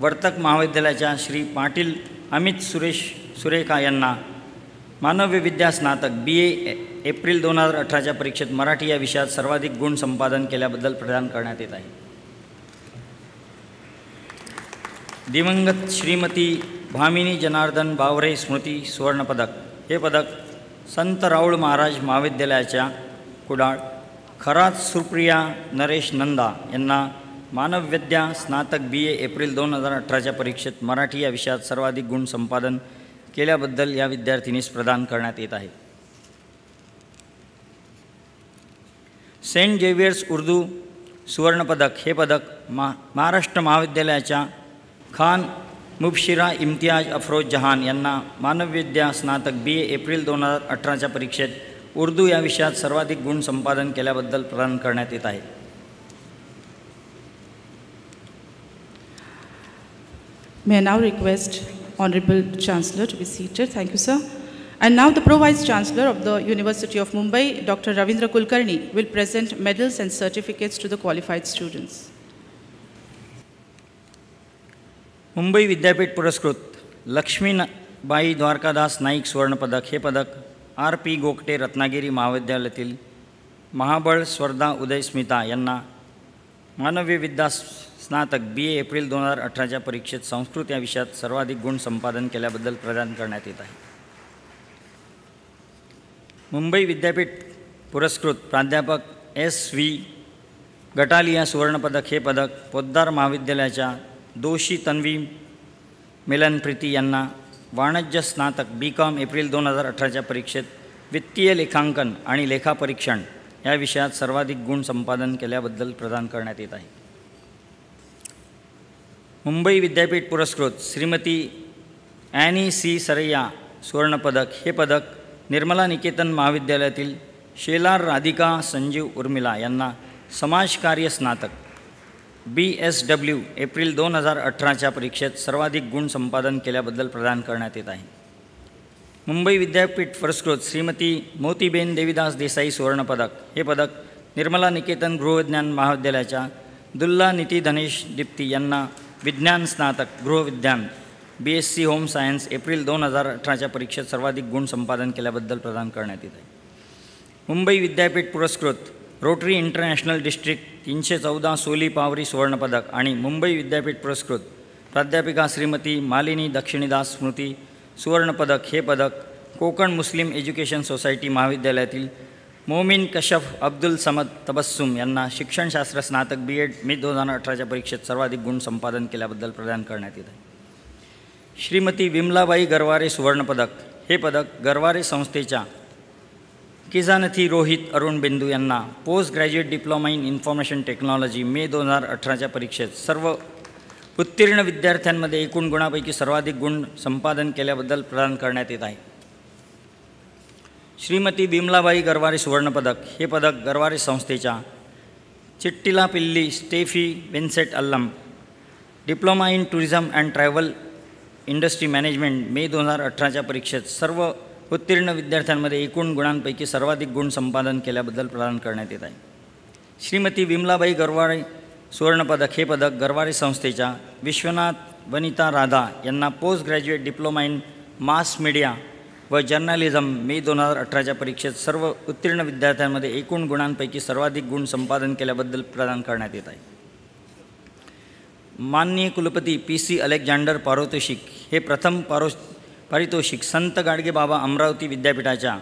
वर्तक महाविद्यालयाच्या श्री पाटील अमित सुरेखा यांना मानव्य विद्या स्नातक BA एप्रिल 2018च्या परीक्षेत मराठी या विषयात सर्वाधिक गुण संपादन केल्याबद्दल प्रदान करण्यात येत आहे. दिवंगत श्रीमती भामिनी जनार्दन बावरे स्मृती सुवर्णपदक हे पदक संत राऊळ महाराज महाविद्यालयाच्या कुडाळ खरात सुप्रिया नरेश नंदा यांना मानवविद्या स्नातक BA एप्रिल 2018च्या परीक्षेत मराठी या विषयात सर्वाधिक गुण संपादन केल्याबद्दल या विद्यार्थिनीस प्रदान करण्यात येत आहे. सेंट जेवियर्स उर्दू सुवर्णपदक हे पदक महाराष्ट्र महाविद्यालयाच्या खान मुबशिरा इम्तियाज अफरोज जहान यांना मानवविद्या स्नातक BA एप्रिल 2018च्या परीक्षेत उर्दू या विषयात सर्वाधिक गुण संपादन केल्याबद्दल प्रदान करण्यात येत आहे. May I now request Honorable Chancellor to be seated. Thank you, sir. And now the Pro Vice Chancellor of the University of Mumbai, Dr. Ravindra Kulkarni, will present medals and certificates to the qualified students. Mumbai विद्यापीठ पुरस्कृत लक्ष्मीबाई द्वारकादास नाईक सुवर्णपदक हे पदक RP Gogte Ratnagiri महाविद्यालयातील महाबळ स्वर्धा उदयस्मिता यांना मानवीय विद्या स्नातक BA April 2018च्या परीक्षेत संस्कृत या विषयात सर्वाधिक गुण संपादन केल्याबद्दल प्रदान करण्यात येत आहे. मुंबई विद्यापीठ पुरस्कृत प्राध्यापक SV गटालिया सुवर्णपदक हे पदक पोद्दार महाविद्यालयाच्या दोषी तन्वी मिलनप्रीती यांना वाणिज्य स्नातक BCom एप्रिल 2018च्या परीक्षेत वित्तीय लेखांकन आणि लेखापरीक्षण या विषयात सर्वाधिक गुण संपादन केल्याबद्दल प्रदान करण्यात येत आहे. मुंबई विद्यापीठ पुरस्कृत श्रीमती ॲनी C सरैया सुवर्णपदक हे पदक निर्मला निकेतन महाविद्यालयातील शेलार राधिका संजीव उर्मिला यांना समाजकार्य स्नातक BSW एप्रिल 2018च्या परीक्षेत सर्वाधिक गुण संपादन केल्याबद्दल प्रदान करण्यात येत आहे. मुंबई विद्यापीठ पुरस्कृत श्रीमती मोतीबेन देवीदास देसाई सुवर्णपदक हे पदक निर्मला निकेतन गृहविज्ञान महाविद्यालयाच्या दुल्ला निती धनेश दीप्ती यांना विज्ञान स्नातक गृहविज्ञान BSc होम सायन्स एप्रिल 2018च्या परीक्षेत सर्वाधिक गुण संपादन केल्याबद्दल प्रदान करण्यात येत आहे. मुंबई विद्यापीठ पुरस्कृत रोटरी इंटरनॅशनल डिस्ट्रिक्ट 314 सोली पावरी सुवर्णपदक आणि मुंबई विद्यापीठ पुरस्कृत प्राध्यापिका श्रीमती मालिनी दक्षिणीदास स्मृती सुवर्णपदक हे पदक कोकण मुस्लिम एज्युकेशन सोसायटी महाविद्यालयातील मोमिन कशफ अब्दुल समद तबस्सुम यांना शिक्षणशास्त्र स्नातक B.Ed मे 2018च्या परीक्षेत सर्वाधिक गुण संपादन केल्याबद्दल प्रदान करण्यात येत आहे. श्रीमती विमलाबाई गरवारे सुवर्णपदक हे पदक गरवारे संस्थेच्या किजानथी रोहित अरुण बिंदू यांना post graduate diploma in information technology May 2018च्या परीक्षेत सर्व उत्तीर्ण विद्यार्थ्यांमध्ये एकूण गुणापैकी सर्वाधिक गुण संपादन केल्याबद्दल प्रदान करण्यात येत आहे. श्रीमती विमलाबाई गरवारे सुवर्णपदक हे पदक गरवारे संस्थेच्या Chittilappilly Stephy Vincent Allam diploma in tourism and travel industry management May 2018च्या परीक्षेत सर्व उत्तीर्ण विद्यार्थ्यांमध्ये एकूण गुणांपैकी सर्वाधिक गुण संपादन केल्याबद्दल प्रदान करण्यात येत आहे. श्रीमती विमलाबाई गरवारे सुवर्णपदक हे पदक गरवारे संस्थेच्या विश्वनाथ वनिता राधा यांना पोस्ट ग्रॅज्युएट डिप्लोमा इन मास मीडिया व जर्नलिझम मे 2018च्या परीक्षेत सर्व उत्तीर्ण विद्यार्थ्यांमध्ये एकूण गुणांपैकी सर्वाधिक गुण संपादन केल्याबद्दल प्रदान करण्यात येत आहे. माननीय कुलपती PC अलेक्झांडर पारितोषिक हे प्रथम पारितोषिक संत गाडगे बाबा अमरावती विद्यापीठाच्या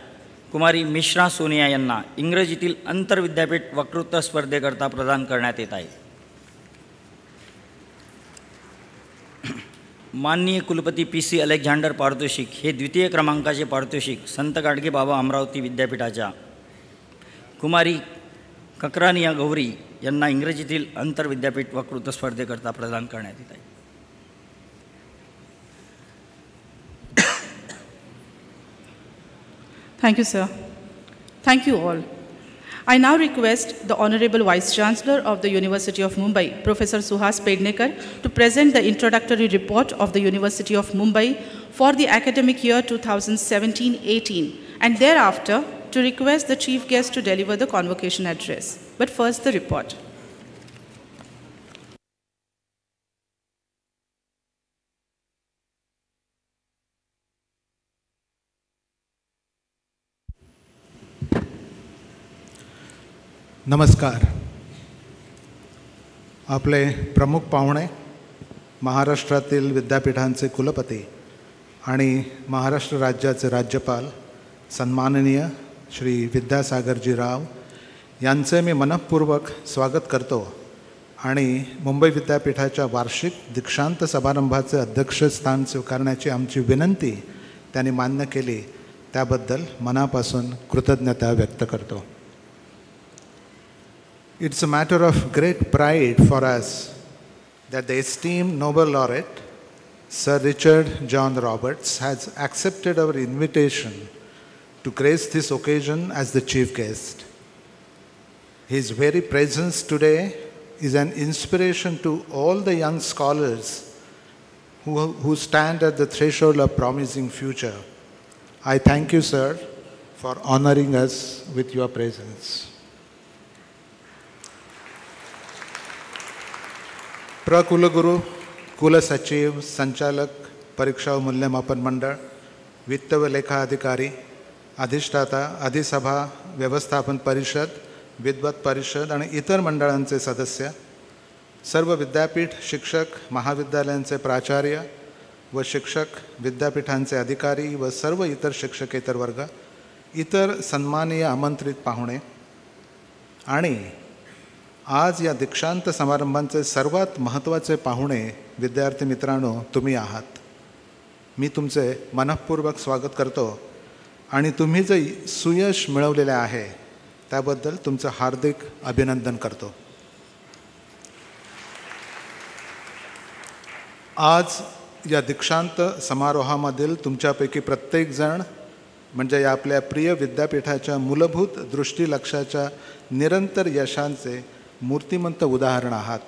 कुमारी मिश्रा सोनिया यांना इंग्रजीतील आंतरविद्यापीठ वक्तृत्व स्पर्धेकरता प्रदान करण्यात येत आहे. माननीय कुलपती PC अलेक्झांडर पारितोषिक हे द्वितीय क्रमांकाचे पारितोषिक संत गाडगे बाबा अमरावती विद्यापीठाच्या कुमारी ककरानिया गौरी यांना इंग्रजीतील आंतरविद्यापीठ वक्तृत्व स्पर्धेकरता प्रदान करण्यात येत आहे. Thank you, sir. Thank you all. I now request the Honorable Vice Chancellor of the University of Mumbai, Professor Suhas Pednekar, to present the introductory report of the University of Mumbai for the academic year 2017-18, and thereafter to request the chief guest to deliver the convocation address. But first, the report. नमस्कार. आपले प्रमुख पाहुणे, महाराष्ट्रातील विद्यापीठांचे कुलपती आणि महाराष्ट्र राज्याचे राज्यपाल सन्माननीय श्री विद्यासागरजी राव यांचे मी मनःपूर्वक स्वागत करतो आणि मुंबई विद्यापीठाच्या वार्षिक दीक्षांत समारंभाचे अध्यक्षस्थान स्वीकारण्याची आमची विनंती त्यांनी मान्य केली त्याबद्दल मनापासून कृतज्ञता व्यक्त करतो. It's a matter of great pride for us that the esteemed Nobel laureate, Sir Richard John Roberts, has accepted our invitation to grace this occasion as the chief guest. His very presence today is an inspiration to all the young scholars who stand at the threshold of promising future. I thank you, sir, for honoring us with your presence. प्रकुलगुरू, कुलसचिव, संचालक, परीक्षा व मूल्यमापन मंडळ, वित्त व लेखा अधिकारी, अधिष्ठाता, अधिसभा, व्यवस्थापन परिषद, विद्वत परिषद आणि इतर मंडळांचे सदस्य, सर्व विद्यापीठ शिक्षक, महाविद्यालयांचे प्राचार्य व शिक्षक, विद्यापीठांचे अधिकारी व सर्व इतर शिक्षकेतर वर्ग, इतर सन्माननीय आमंत्रित पाहुणे आणि आज या दीक्षांत समारंभांचे सर्वात महत्त्वाचे पाहुणे विद्यार्थी मित्रांनो तुम्ही आहात. मी तुमचे मनःपूर्वक स्वागत करतो आणि तुम्ही जे सुयश मिळवलेले आहे त्याबद्दल तुमचं हार्दिक अभिनंदन करतो. आज या दीक्षांत समारोहामधील तुमच्यापैकी प्रत्येकजण म्हणजे या आपल्या प्रिय विद्यापीठाच्या मूलभूत दृष्टिलक्ष्याच्या निरंतर यशांचे मूर्तिमंत उदाहरण आहात.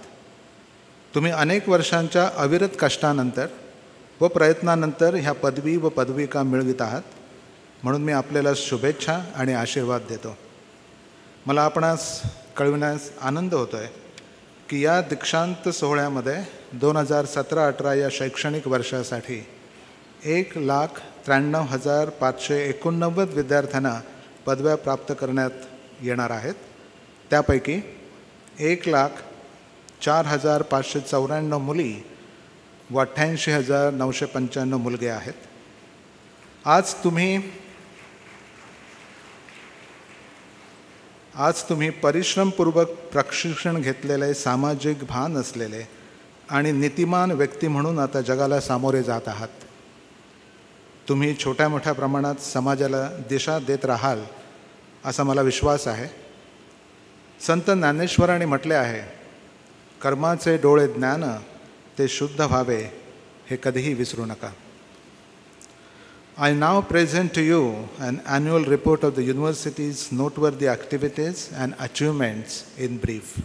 तुम्ही अनेक वर्षांच्या अविरत कष्टानंतर व प्रयत्नानंतर ह्या पदवी व पदविका मिळवित आहात म्हणून मी आपल्याला शुभेच्छा आणि आशीर्वाद देतो. मला आपणास कळविण्यास आनंद होतो आहे की या दीक्षांत सोहळ्यामध्ये 2017-18 या शैक्षणिक वर्षासाठी 1,93,589 विद्यार्थ्यांना पदव्या प्राप्त करण्यात येणार आहेत. त्यापैकी 1,04,594 मुली व 88,995 मुलगे आहेत. आज तुम्ही परिश्रमपूर्वक प्रशिक्षण घेतलेले, सामाजिक भान असलेले आणि नीतिमान व्यक्ती म्हणून आता जगाला सामोरे जात आहात. तुम्ही छोट्या मोठ्या प्रमाणात समाजाला दिशा देत राहाल असा मला विश्वास आहे. संत ज्ञानेश्वरांनी म्हटले आहे, कर्माचे डोळे ज्ञान ते शुद्ध व्हावे हे कधीही विसरू नका. I now present to you an annual report of the university's noteworthy activities and achievements in brief.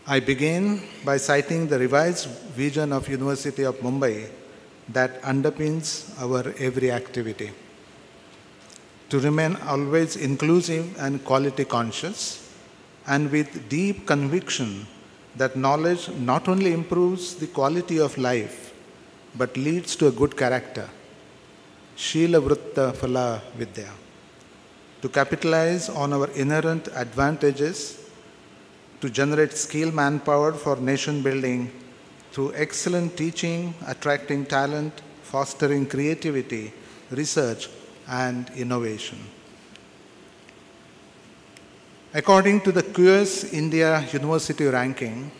I begin by citing the revised vision of University of Mumbai that underpins our every activity. To remain always inclusive and quality conscious, and with deep conviction that knowledge not only improves the quality of life, but leads to a good character. Shila Vritta Phala Vidya. To capitalize on our inherent advantages, to generate skilled manpower for nation building through excellent teaching, attracting talent, fostering creativity, research, and innovation. According to the QS India University ranking,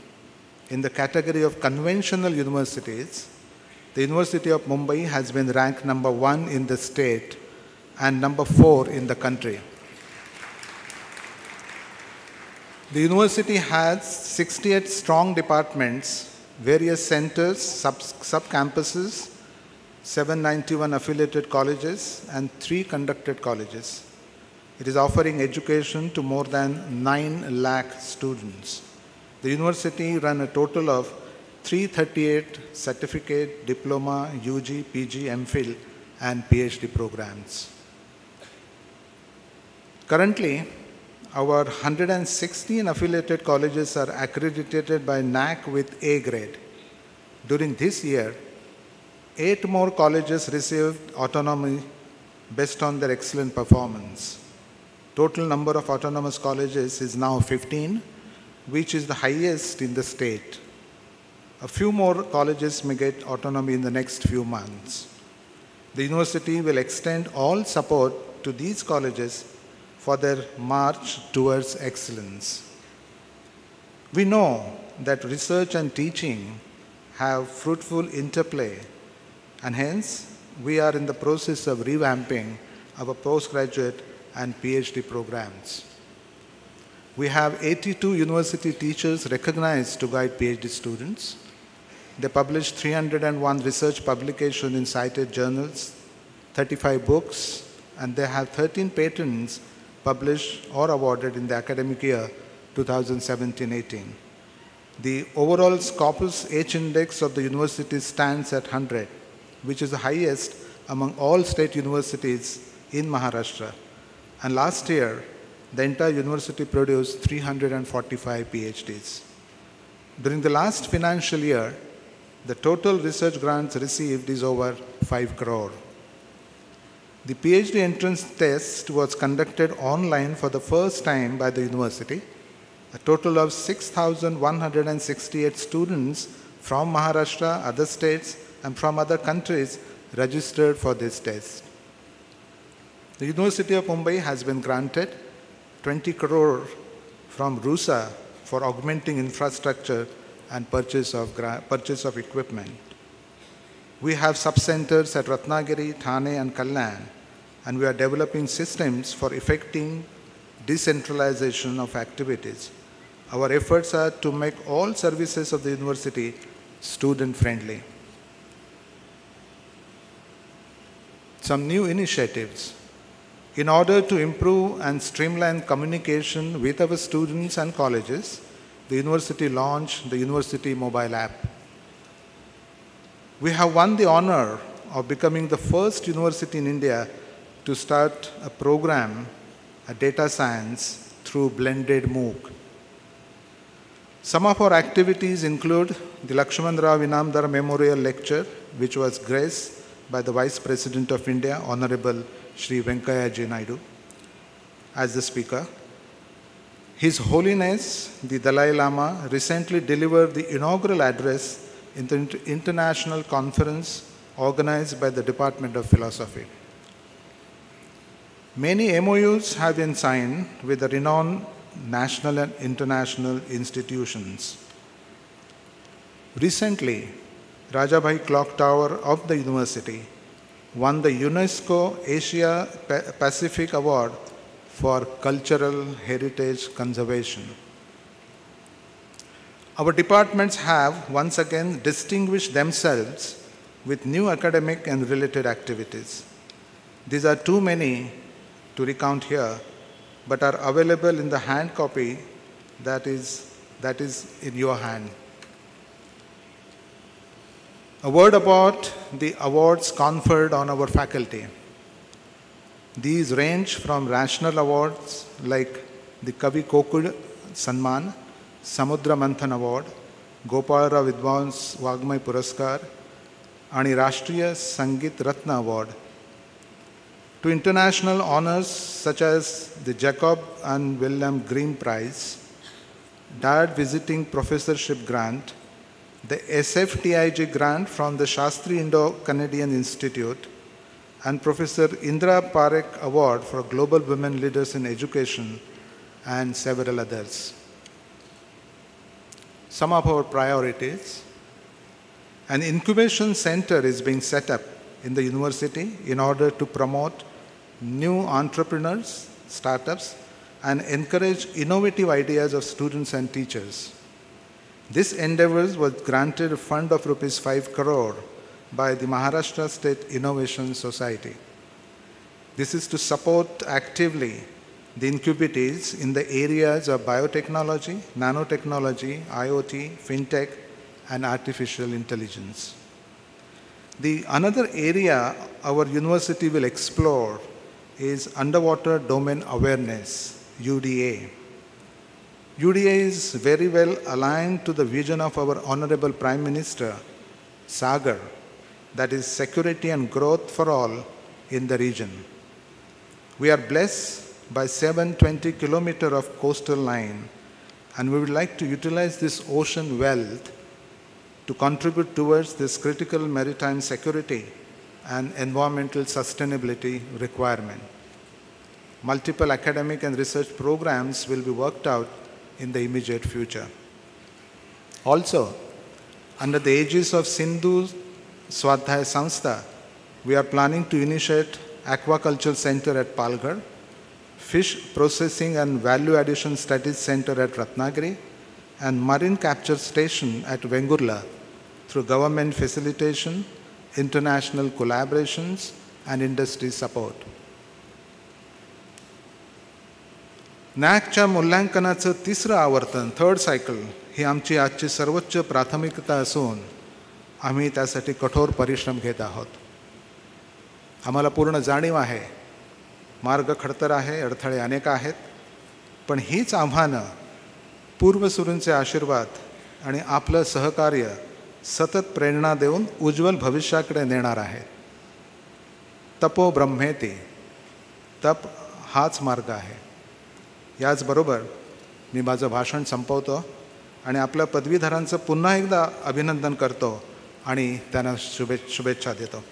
in the category of conventional universities, the University of Mumbai has been ranked number 1 in the state and number 4 in the country. The university has 68 strong departments, various centers, sub-campuses, 791 affiliated colleges, and 3 conducted colleges. It is offering education to more than 9 lakh students. The university runs a total of 338 certificate, diploma, UG, PG, MPhil, and PhD programs. Currently, our 116 affiliated colleges are accredited by NAC with A grade. During this year, 8 more colleges received autonomy based on their excellent performance. Total number of autonomous colleges is now 15, which is the highest in the state. A few more colleges may get autonomy in the next few months. The university will extend all support to these colleges for their march towards excellence. We know that research and teaching have fruitful interplay, and hence we are in the process of revamping our postgraduate and PhD programs. We have 82 university teachers recognized to guide PhD students. They published 301 research publications in cited journals, 35 books, and they have 13 patents published or awarded in the academic year 2017-18. The overall Scopus H index of the university stands at 100, which is the highest among all state universities in Maharashtra. And last year, the entire university produced 345 PhDs. During the last financial year, the total research grants received is over 5 crore. The PhD entrance test was conducted online for the first time by the university. A total of 6,168 students from Maharashtra, other states, and from other countries registered for this test. The University of Mumbai has been granted 20 crore from RUSA for augmenting infrastructure and purchase of equipment. We have sub-centers at Ratnagiri, Thane, and Kalyan, and we are developing systems for effecting decentralization of activities. Our efforts are to make all services of the university student-friendly. Some new initiatives. In order to improve and streamline communication with our students and colleges, the university launched the University mobile app. We have won the honor of becoming the first university in India to start a program, a data science, through blended MOOC. Some of our activities include the Lakshman Rao Inamdar Memorial Lecture, which was graced by the Vice President of India, Honorable Shri Venkaiah Ji Naidu, as the speaker. His Holiness, the Dalai Lama, recently delivered the inaugural address in the international conference organized by the Department of Philosophy. Many MOUs have been signed with the renowned national and international institutions. Recently, Rajabhai Clock Tower of the university won the UNESCO Asia Pacific Award for Cultural Heritage Conservation. Our departments have once again distinguished themselves with new academic and related activities. These are too many to recount here, but are available in the hand copy that is in your hand. A word about the awards conferred on our faculty. These range from national awards like the Kavi Kokud Sanman, Samudra Manthan Award, Gopalrao Vidwans Wagmay Puraskar, and Rashtriya Sangeet Ratna Award, to international honors such as the Jacob and William Green Prize, Dad Visiting Professorship Grant, the SFTIG grant from the Shastri Indo-Canadian Institute, and Professor Indra Parekh Award for Global Women Leaders in Education, and several others. Some of our priorities. An incubation center is being set up in the university in order to promote new entrepreneurs, startups, and encourage innovative ideas of students and teachers. This endeavor was granted a fund of Rs 5 crore by the Maharashtra State Innovation Society. This is to support actively the incubatees in the areas of biotechnology, nanotechnology, IoT, fintech, and artificial intelligence. The another area our university will explore is underwater domain awareness, UDA. UDA is very well aligned to the vision of our Honorable Prime Minister, Sagar, that is security and growth for all in the region. We are blessed by 720 kilometers of coastal line, and we would like to utilize this ocean wealth to contribute towards this critical maritime security and environmental sustainability requirement. Multiple academic and research programs will be worked out in the immediate future. Also, under the aegis of Sindhu Swadhyay Sanstha, we are planning to initiate Aquaculture Center at Palghar, Fish Processing and Value Addition Studies Center at Ratnagiri, and Marine Capture Station at Vengurla through government facilitation, international collaborations, and industry support. NAACच्या मूल्यांकनाचं तिसरं आवर्तन, third cycle, ही आमची आजची सर्वोच्च प्राथमिकता असून आम्ही त्यासाठी कठोर परिश्रम घेत आहोत. आम्हाला पूर्ण जाणीव आहे, मार्ग खडतर आहे, अडथळे अनेक आहेत, पण हीच आव्हानं पूर्वसुरूंचे आशीर्वाद आणि आपलं सहकार्य सतत प्रेरणा देऊन उज्ज्वल भविष्याकडे नेणार आहे. तपो ब्रह्मेती, तप हाच मार्ग आहे. याचबरोबर मी माझं भाषण संपवतो आणि आपल्या पदवीधरांचं पुन्हा एकदा अभिनंदन करतो आणि त्यांना शुभेच्छा देतो.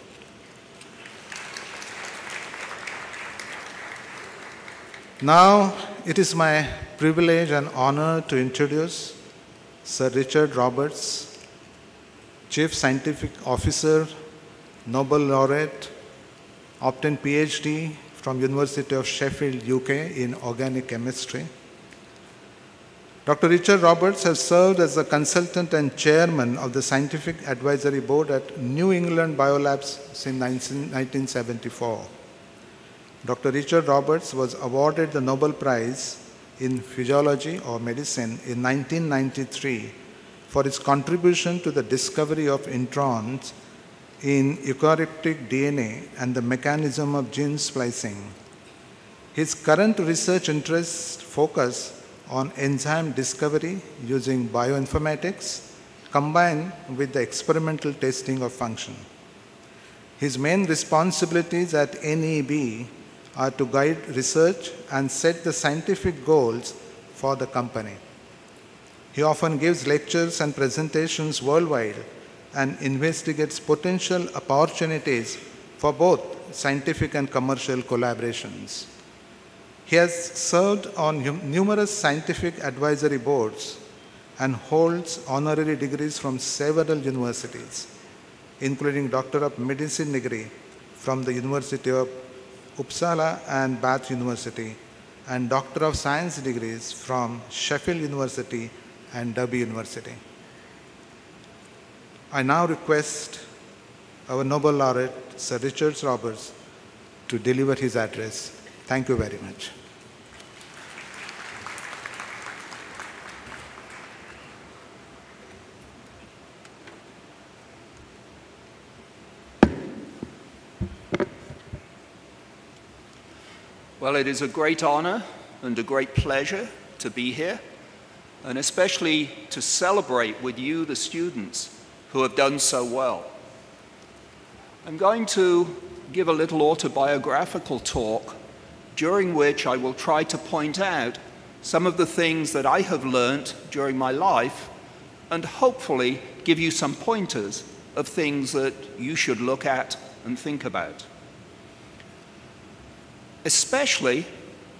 Now it is my privilege and honor to introduce Sir Richard Roberts, Chief Scientific Officer, Nobel Laureate, obtained PhD from University of Sheffield, UK in organic chemistry. Dr. Richard Roberts has served as a consultant and chairman of the Scientific Advisory Board at New England Biolabs since 1974. Dr. Richard Roberts was awarded the Nobel Prize in Physiology or Medicine in 1993 for his contribution to the discovery of introns in eukaryotic DNA and the mechanism of gene splicing. His current research interests focus on enzyme discovery using bioinformatics combined with the experimental testing of function. His main responsibilities at NEB are to guide research and set the scientific goals for the company. He often gives lectures and presentations worldwide and investigates potential opportunities for both scientific and commercial collaborations. He has served on numerous scientific advisory boards and holds honorary degrees from several universities, including Doctor of Medicine degree from the University of Uppsala and Bath University, and Doctor of Science degrees from Sheffield University and Derby University. I now request our Nobel laureate, Sir Richard Roberts, to deliver his address. Thank you very much. Well, it is a great honor and a great pleasure to be here, and especially to celebrate with you, the students, who have done so well. I'm going to give a little autobiographical talk, during which I will try to point out some of the things that I have learned during my life, and hopefully give you some pointers of things that you should look at and think about. Especially,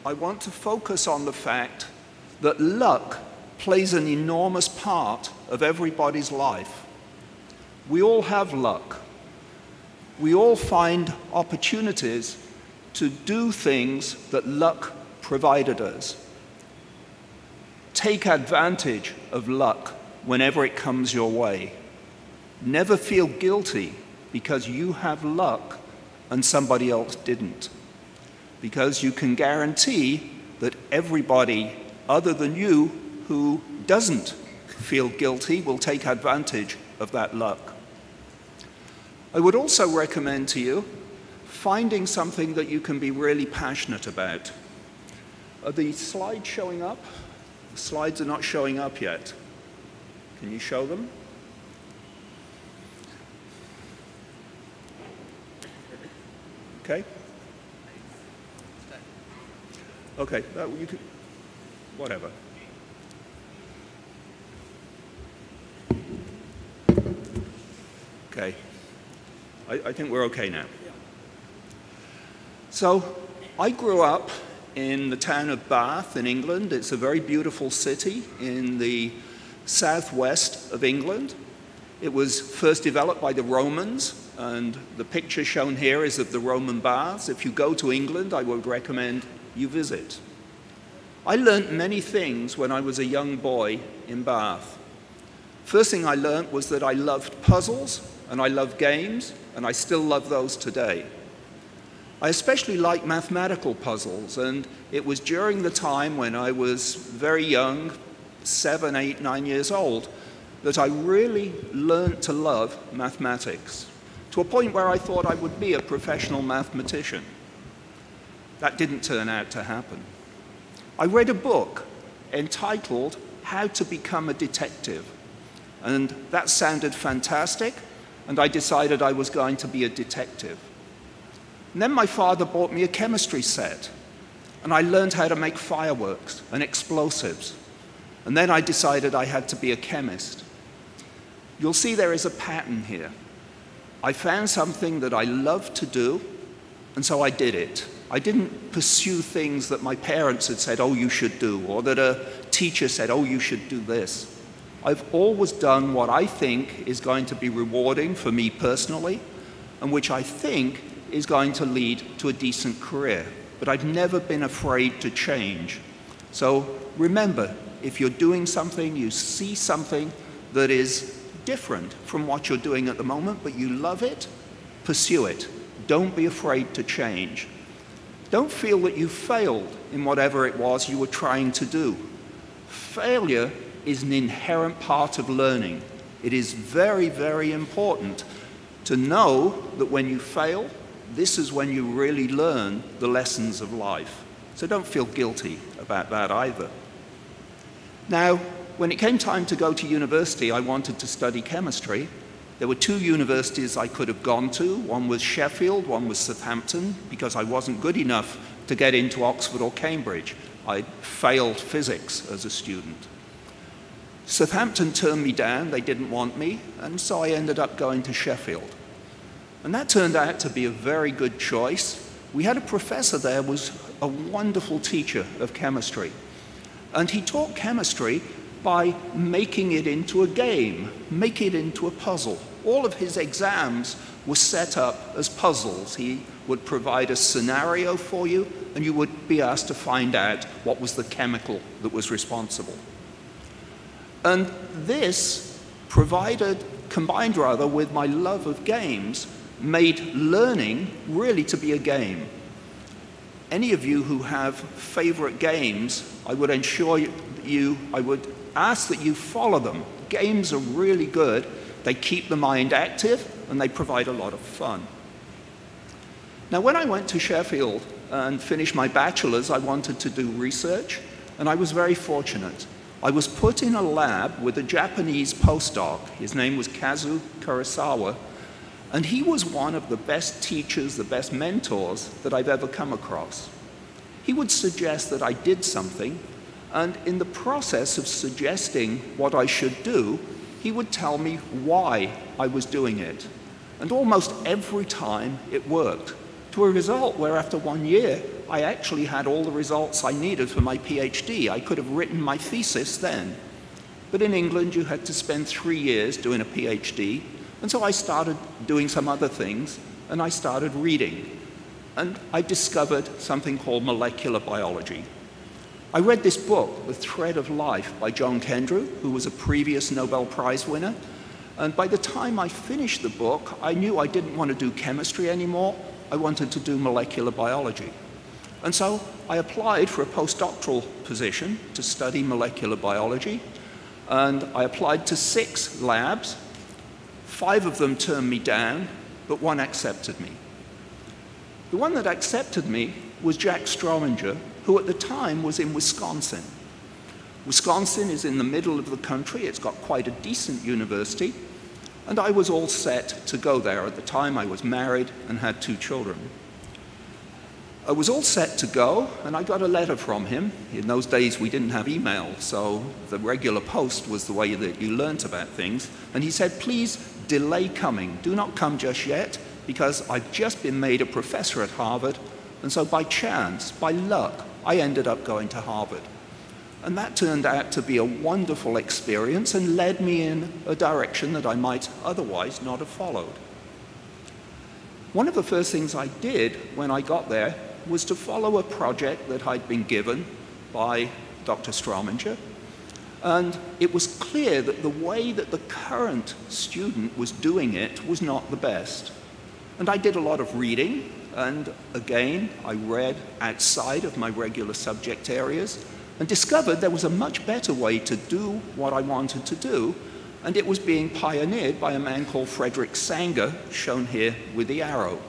I want to focus on the fact that luck plays an enormous part of everybody's life. We all have luck. We all find opportunities to do things that luck provided us. Take advantage of luck whenever it comes your way. Never feel guilty because you have luck and somebody else didn't, because you can guarantee that everybody other than you who doesn't feel guilty will take advantage of that luck. I would also recommend to you finding something that you can be really passionate about. Are the slides showing up? The slides are not showing up yet. Can you show them? Okay. Okay, you can, whatever. Okay, I think we're okay now. So, I grew up in the town of Bath in England. It's a very beautiful city in the southwest of England. It was first developed by the Romans, and the picture shown here is of the Roman baths. If you go to England, I would recommend you visit. I learned many things when I was a young boy in Bath. First thing I learned was that I loved puzzles and I loved games, and I still love those today. I especially like mathematical puzzles, and it was during the time when I was very young, 7, 8, 9 years old, that I really learned to love mathematics, to a point where I thought I would be a professional mathematician. That didn't turn out to happen. I read a book entitled How to Become a Detective, and that sounded fantastic, and I decided I was going to be a detective. And then my father bought me a chemistry set, and I learned how to make fireworks and explosives. And then I decided I had to be a chemist. You'll see there is a pattern here. I found something that I loved to do, and so I did it. I didn't pursue things that my parents had said, oh, you should do, or that a teacher said, oh, you should do this. I've always done what I think is going to be rewarding for me personally, and which I think is going to lead to a decent career. But I've never been afraid to change. So remember, if you're doing something, you see something that is different from what you're doing at the moment, but you love it, pursue it. Don't be afraid to change. Don't feel that you failed in whatever it was you were trying to do. Failure is an inherent part of learning. It is very, very important to know that when you fail, this is when you really learn the lessons of life. So don't feel guilty about that either. Now, when it came time to go to university, I wanted to study chemistry. There were two universities I could have gone to. One was Sheffield, one was Southampton, because I wasn't good enough to get into Oxford or Cambridge. I failed physics as a student. Southampton turned me down, they didn't want me, and so I ended up going to Sheffield. And that turned out to be a very good choice. We had a professor there who was a wonderful teacher of chemistry. And he taught chemistry by making it into a game, make it into a puzzle. All of his exams were set up as puzzles. He would provide a scenario for you, and you would be asked to find out what was the chemical that was responsible. And this combined with my love of games, made learning really to be a game. Any of you who have favorite games, I would ask that you follow them. Games are really good. They keep the mind active and they provide a lot of fun. Now, when I went to Sheffield and finished my bachelor's, I wanted to do research, and I was very fortunate. I was put in a lab with a Japanese postdoc. His name was Kazu Kurosawa, and he was one of the best teachers, the best mentors that I've ever come across. He would suggest that I did something, and in the process of suggesting what I should do, he would tell me why I was doing it. And almost every time it worked, to a result where after 1 year, I actually had all the results I needed for my PhD. I could have written my thesis then. But in England, you had to spend 3 years doing a PhD, and so I started doing some other things, and I started reading. And I discovered something called molecular biology. I read this book, The Thread of Life, by John Kendrew, who was a previous Nobel Prize winner. And by the time I finished the book, I knew I didn't want to do chemistry anymore. I wanted to do molecular biology. And so I applied for a postdoctoral position to study molecular biology. And I applied to 6 labs. 5 of them turned me down, but 1 accepted me. The one that accepted me was Jack Strominger, who at the time was in Wisconsin. Wisconsin is in the middle of the country. It's got quite a decent university. And I was all set to go there. At the time, I was married and had 2 children. I was all set to go, and I got a letter from him. In those days, we didn't have email, so the regular post was the way that you learnt about things. And he said, please delay coming. Do not come just yet, because I've just been made a professor at Harvard, and so by chance, by luck, I ended up going to Harvard. And that turned out to be a wonderful experience and led me in a direction that I might otherwise not have followed. One of the first things I did when I got there was to follow a project that I'd been given by Dr. Strominger. And it was clear that the way that the current student was doing it was not the best. And I did a lot of reading, and again, I read outside of my regular subject areas, and discovered there was a much better way to do what I wanted to do, and it was being pioneered by a man called Frederick Sanger, shown here with the arrow.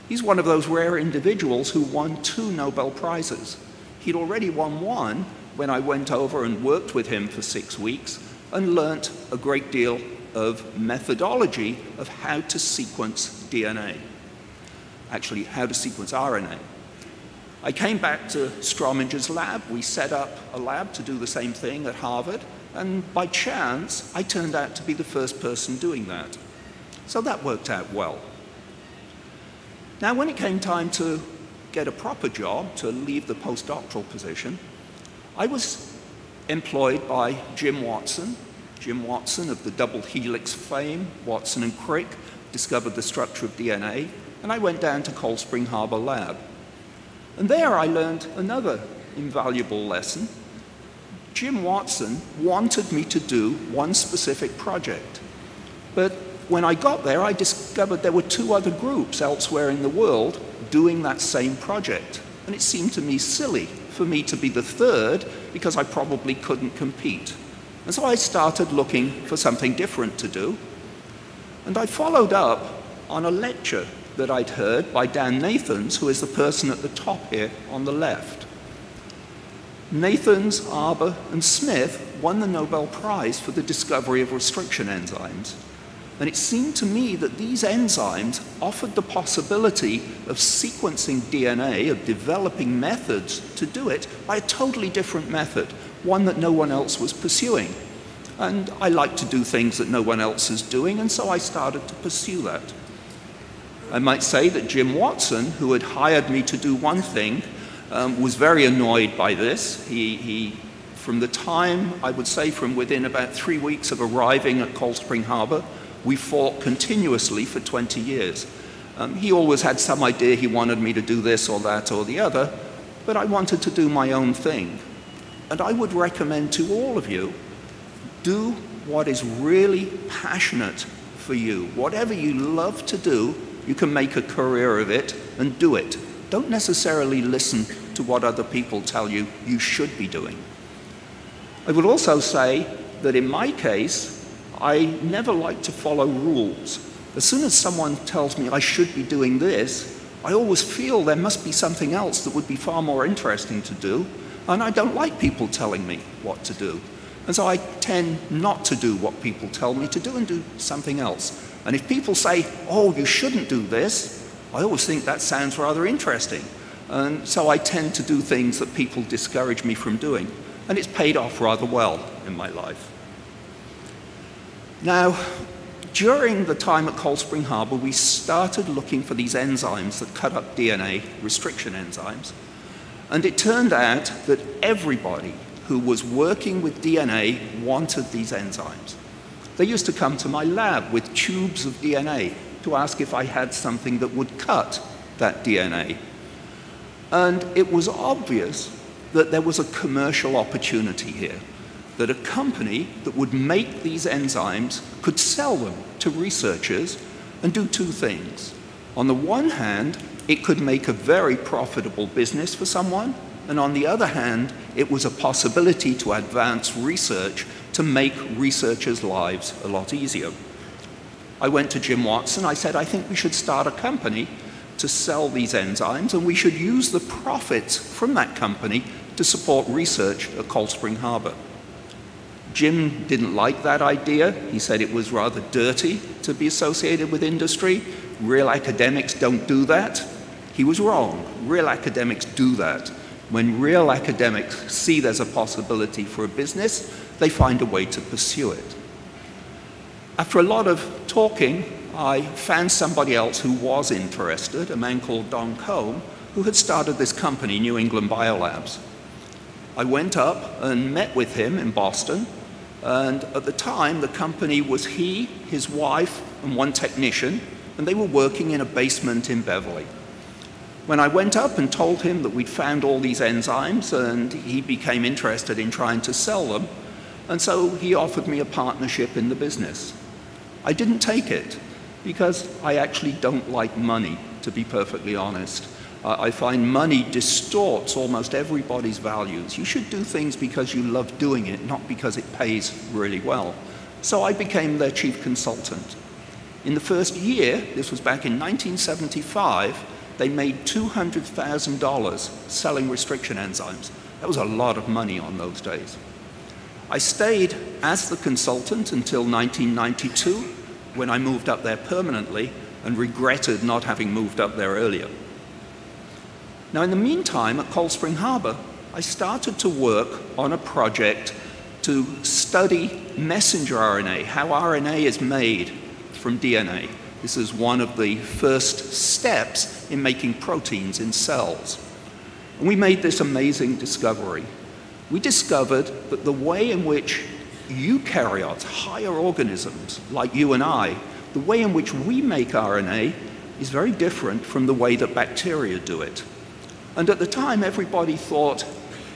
He's one of those rare individuals who won 2 Nobel Prizes. He'd already won 1 when I went over and worked with him for 6 weeks and learnt a great deal of methodology of how to sequence DNA. Actually, how to sequence RNA. I came back to Strominger's lab. We set up a lab to do the same thing at Harvard, and by chance, I turned out to be the first person doing that. So that worked out well. Now, when it came time to get a proper job, to leave the postdoctoral position, I was employed by Jim Watson of the double helix fame. Watson and Crick discovered the structure of DNA, and I went down to Cold Spring Harbor Lab. And there I learned another invaluable lesson. Jim Watson wanted me to do one specific project. But when I got there, I discovered there were 2 other groups elsewhere in the world doing that same project. And it seemed to me silly for me to be the 3rd because I probably couldn't compete. And so I started looking for something different to do. And I followed up on a lecture that I'd heard by Dan Nathans, who is the person at the top here on the left. Nathans, Arbour, and Smith won the Nobel Prize for the discovery of restriction enzymes. And it seemed to me that these enzymes offered the possibility of sequencing DNA, of developing methods to do it by a totally different method, one that no one else was pursuing. And I like to do things that no one else is doing, and so I started to pursue that. I might say that Jim Watson, who had hired me to do one thing, was very annoyed by this. He, from the time, I would say from within about 3 weeks of arriving at Cold Spring Harbor, we fought continuously for 20 years. He always had some idea he wanted me to do this or that or the other, but I wanted to do my own thing. And I would recommend to all of you, do what is really passionate for you. Whatever you love to do, you can make a career of it and do it. Don't necessarily listen to what other people tell you you should be doing. I would also say that in my case, I never like to follow rules. As soon as someone tells me I should be doing this, I always feel there must be something else that would be far more interesting to do, and I don't like people telling me what to do. And so I tend not to do what people tell me to do and do something else. And if people say, oh, you shouldn't do this, I always think that sounds rather interesting. And so I tend to do things that people discourage me from doing. And it's paid off rather well in my life. Now, during the time at Cold Spring Harbor, we started looking for these enzymes that cut up DNA, restriction enzymes. And it turned out that everybody who was working with DNA wanted these enzymes. They used to come to my lab with tubes of DNA to ask if I had something that would cut that DNA. And it was obvious that there was a commercial opportunity here, that a company that would make these enzymes could sell them to researchers and do two things. On the one hand, it could make a very profitable business for someone, and on the other hand, it was a possibility to advance research to make researchers' lives a lot easier. I went to Jim Watson. I said, I think we should start a company to sell these enzymes, and we should use the profits from that company to support research at Cold Spring Harbor. Jim didn't like that idea. He said it was rather dirty to be associated with industry. Real academics don't do that. He was wrong. Real academics do that. When real academics see there's a possibility for a business, they find a way to pursue it. After a lot of talking, I found somebody else who was interested, a man called Don Combe, who had started this company, New England Biolabs. I went up and met with him in Boston, and at the time, the company was he, his wife, and one technician, and they were working in a basement in Beverly. When I went up and told him that we'd found all these enzymes, and he became interested in trying to sell them, and so he offered me a partnership in the business. I didn't take it, because I actually don't like money, to be perfectly honest. I find money distorts almost everybody's values. You should do things because you love doing it, not because it pays really well. So I became their chief consultant. In the first year, this was back in 1975, they made $200,000 selling restriction enzymes. That was a lot of money on those days. I stayed as the consultant until 1992, when I moved up there permanently and regretted not having moved up there earlier. Now, in the meantime, at Cold Spring Harbor, I started to work on a project to study messenger RNA, how RNA is made from DNA. This is one of the first steps in making proteins in cells. And we made this amazing discovery. We discovered that the way in which eukaryotes, higher organisms like you and I, the way in which we make RNA is very different from the way that bacteria do it. And at the time, everybody thought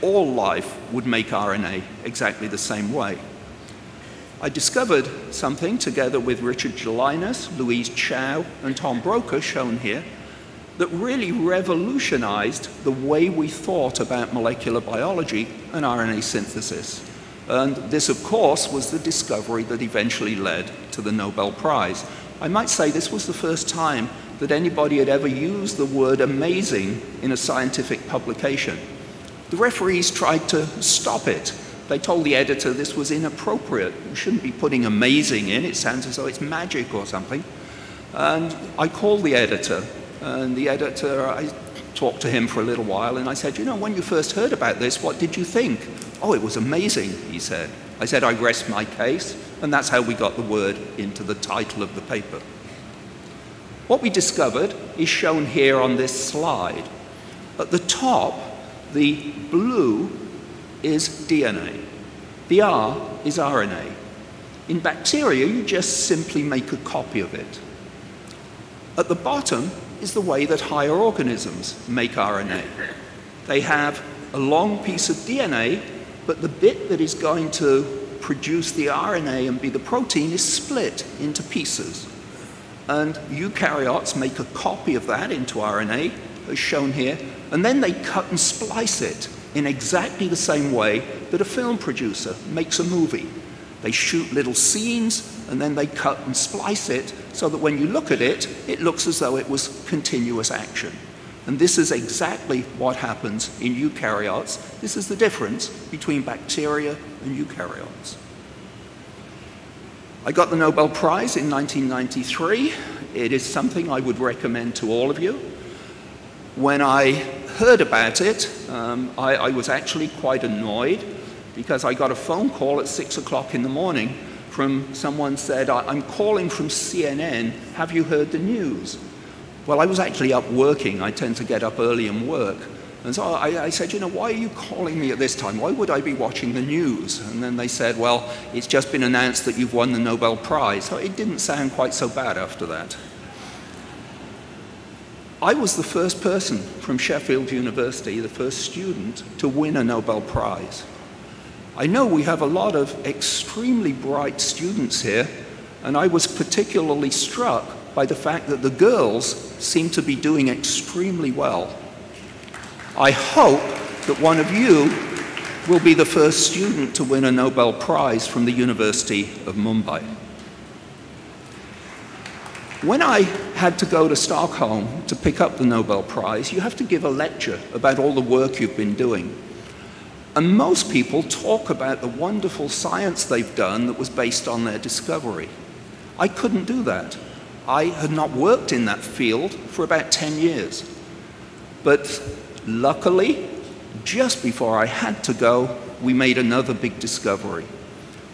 all life would make RNA exactly the same way. I discovered something together with Richard Gelinas, Louise Chow, and Tom Broca, shown here, that really revolutionized the way we thought about molecular biology and RNA synthesis. And this, of course, was the discovery that eventually led to the Nobel Prize. I might say this was the first time that anybody had ever used the word amazing in a scientific publication. The referees tried to stop it. They told the editor this was inappropriate. You shouldn't be putting amazing in. It sounds as though it's magic or something. And I called the editor, and the editor, I talked to him for a little while, and I said, you know, when you first heard about this, what did you think? Oh, it was amazing, he said. I said, I rest my case, and that's how we got the word into the title of the paper. What we discovered is shown here on this slide. At the top, the blue is DNA. The R is RNA. In bacteria, you just simply make a copy of it. At the bottom is the way that higher organisms make RNA. They have a long piece of DNA, but the bit that is going to produce the RNA and be the protein is split into pieces. And eukaryotes make a copy of that into RNA, as shown here, and then they cut and splice it in exactly the same way that a film producer makes a movie. They shoot little scenes, and then they cut and splice it so that when you look at it, it looks as though it was continuous action. And this is exactly what happens in eukaryotes. This is the difference between bacteria and eukaryotes. I got the Nobel Prize in 1993. It is something I would recommend to all of you. When I heard about it, I was actually quite annoyed because I got a phone call at 6 o'clock in the morning from someone said, I'm calling from CNN, have you heard the news? Well, I was actually up working. I tend to get up early and work. And so I said, you know, why are you calling me at this time? Why would I be watching the news? And then they said, well, it's just been announced that you've won the Nobel Prize. So it didn't sound quite so bad after that. I was the first person from Sheffield University, the first student, to win a Nobel Prize. I know we have a lot of extremely bright students here, and I was particularly struck by the fact that the girls seem to be doing extremely well. I hope that one of you will be the first student to win a Nobel Prize from the University of Mumbai. When I had to go to Stockholm to pick up the Nobel Prize, you have to give a lecture about all the work you've been doing. And most people talk about the wonderful science they've done that was based on their discovery. I couldn't do that. I had not worked in that field for about 10 years. But luckily, just before I had to go, we made another big discovery.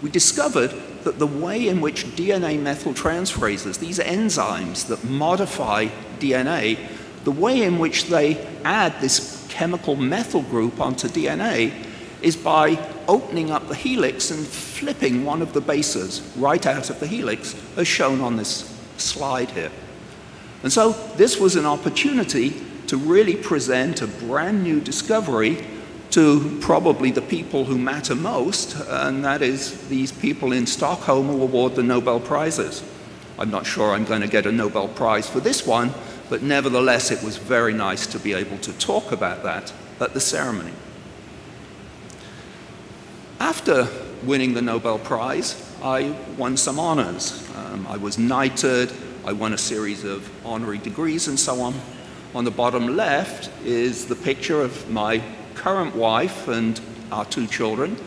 We discovered that the way in which DNA methyltransferases, these enzymes that modify DNA, the way in which they add this chemical methyl group onto DNA is by opening up the helix and flipping one of the bases right out of the helix, as shown on this slide here. And so this was an opportunity to really present a brand new discovery to probably the people who matter most, and that is these people in Stockholm who award the Nobel Prizes. I'm not sure I'm going to get a Nobel Prize for this one, but nevertheless it was very nice to be able to talk about that at the ceremony. After winning the Nobel Prize, I won some honors. I was knighted, I won a series of honorary degrees and so on. On the bottom left is the picture of my current wife and our 2 children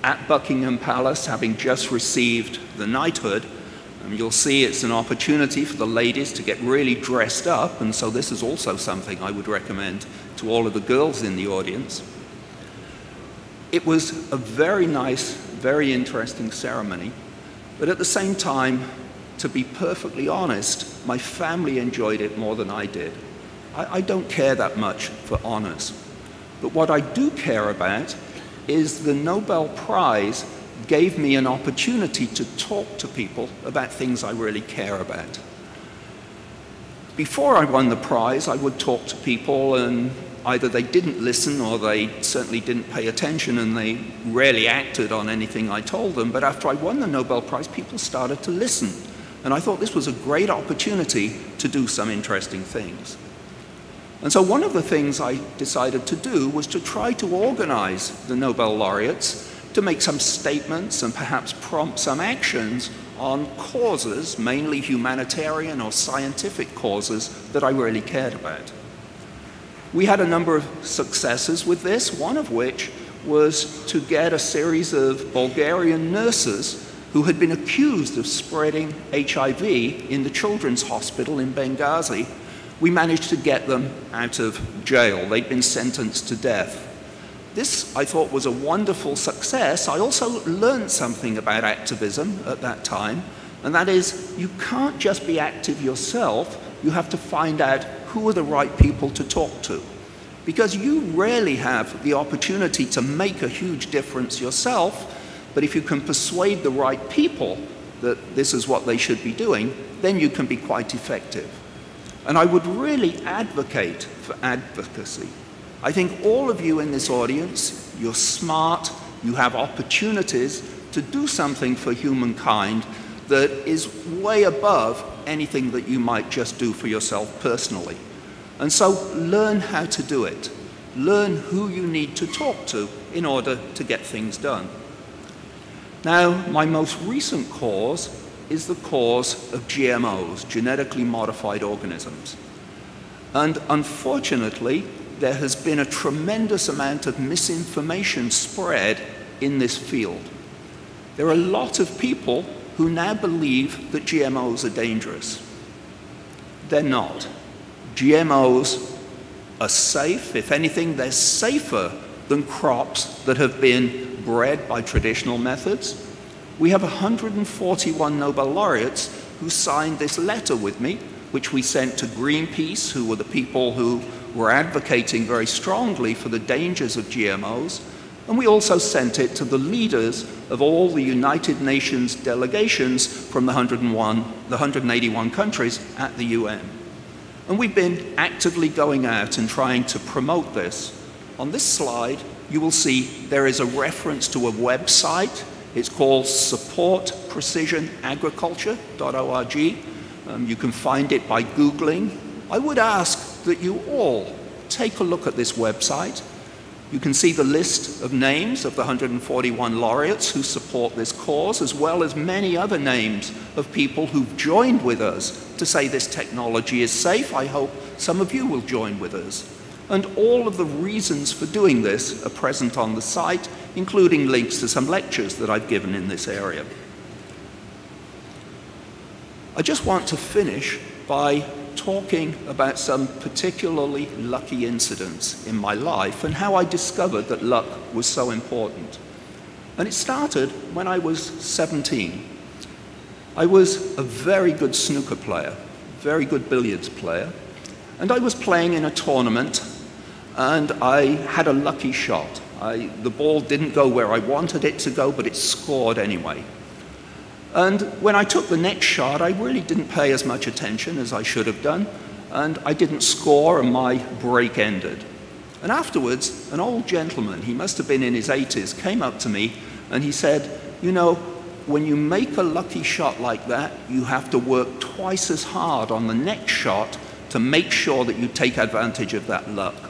at Buckingham Palace, having just received the knighthood. You'll see it's an opportunity for the ladies to get really dressed up, and so this is also something I would recommend to all of the girls in the audience. It was a very nice, very interesting ceremony, but at the same time, to be perfectly honest, my family enjoyed it more than I did. I don't care that much for honors. But what I do care about is the Nobel Prize gave me an opportunity to talk to people about things I really care about. Before I won the prize, I would talk to people and either they didn't listen or they certainly didn't pay attention and they rarely acted on anything I told them. But after I won the Nobel Prize, people started to listen. And I thought this was a great opportunity to do some interesting things. And so one of the things I decided to do was to try to organize the Nobel laureates to make some statements and perhaps prompt some actions on causes, mainly humanitarian or scientific causes, that I really cared about. We had a number of successes with this, one of which was to get a series of Bulgarian nurses who had been accused of spreading HIV in the children's hospital in Benghazi. We managed to get them out of jail. They'd been sentenced to death. This, I thought, was a wonderful success. I also learned something about activism at that time, and that is, you can't just be active yourself, you have to find out who are the right people to talk to. Because you rarely have the opportunity to make a huge difference yourself, but if you can persuade the right people that this is what they should be doing, then you can be quite effective. And I would really advocate for advocacy. I think all of you in this audience, you're smart, you have opportunities to do something for humankind that is way above anything that you might just do for yourself personally. And so learn how to do it. Learn who you need to talk to in order to get things done. Now, my most recent cause is the cause of GMOs, genetically modified organisms. And unfortunately, there has been a tremendous amount of misinformation spread in this field. There are a lot of people who now believe that GMOs are dangerous. They're not. GMOs are safe. If anything, they're safer than crops that have been bred by traditional methods. We have 141 Nobel laureates who signed this letter with me, which we sent to Greenpeace, who were the people who were advocating very strongly for the dangers of GMOs. And we also sent it to the leaders of all the United Nations delegations from the 181 countries at the UN. And we've been actively going out and trying to promote this. On this slide, you will see there is a reference to a website. It's called supportprecisionagriculture.org. You can find it by Googling. I would ask that you all take a look at this website. You can see the list of names of the 141 laureates who support this cause, as well as many other names of people who've joined with us to say this technology is safe. I hope some of you will join with us. And all of the reasons for doing this are present on the site, including links to some lectures that I've given in this area. I just want to finish by talking about some particularly lucky incidents in my life and how I discovered that luck was so important. And it started when I was 17. I was a very good snooker player, very good billiards player, and I was playing in a tournament and I had a lucky shot. The ball didn't go where I wanted it to go, but it scored anyway. And when I took the next shot, I really didn't pay as much attention as I should have done, and I didn't score, and my break ended. And afterwards, an old gentleman, he must have been in his 80s, came up to me and he said, you know, when you make a lucky shot like that, you have to work twice as hard on the next shot to make sure that you take advantage of that luck.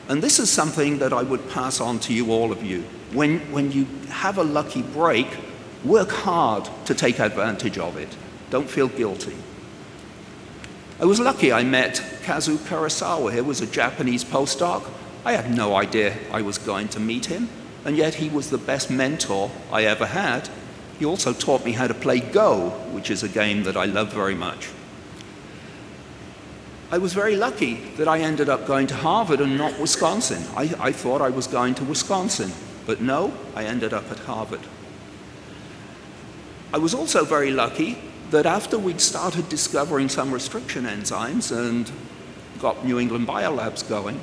And this is something that I would pass on to you, all of you. When you have a lucky break, work hard to take advantage of it. Don't feel guilty. I was lucky I met Kazu Kurosawa. He was a Japanese postdoc. I had no idea I was going to meet him, and yet he was the best mentor I ever had. He also taught me how to play Go, which is a game that I love very much. I was very lucky that I ended up going to Harvard and not Wisconsin. I thought I was going to Wisconsin, but no, I ended up at Harvard. I was also very lucky that after we'd started discovering some restriction enzymes and got New England Biolabs going,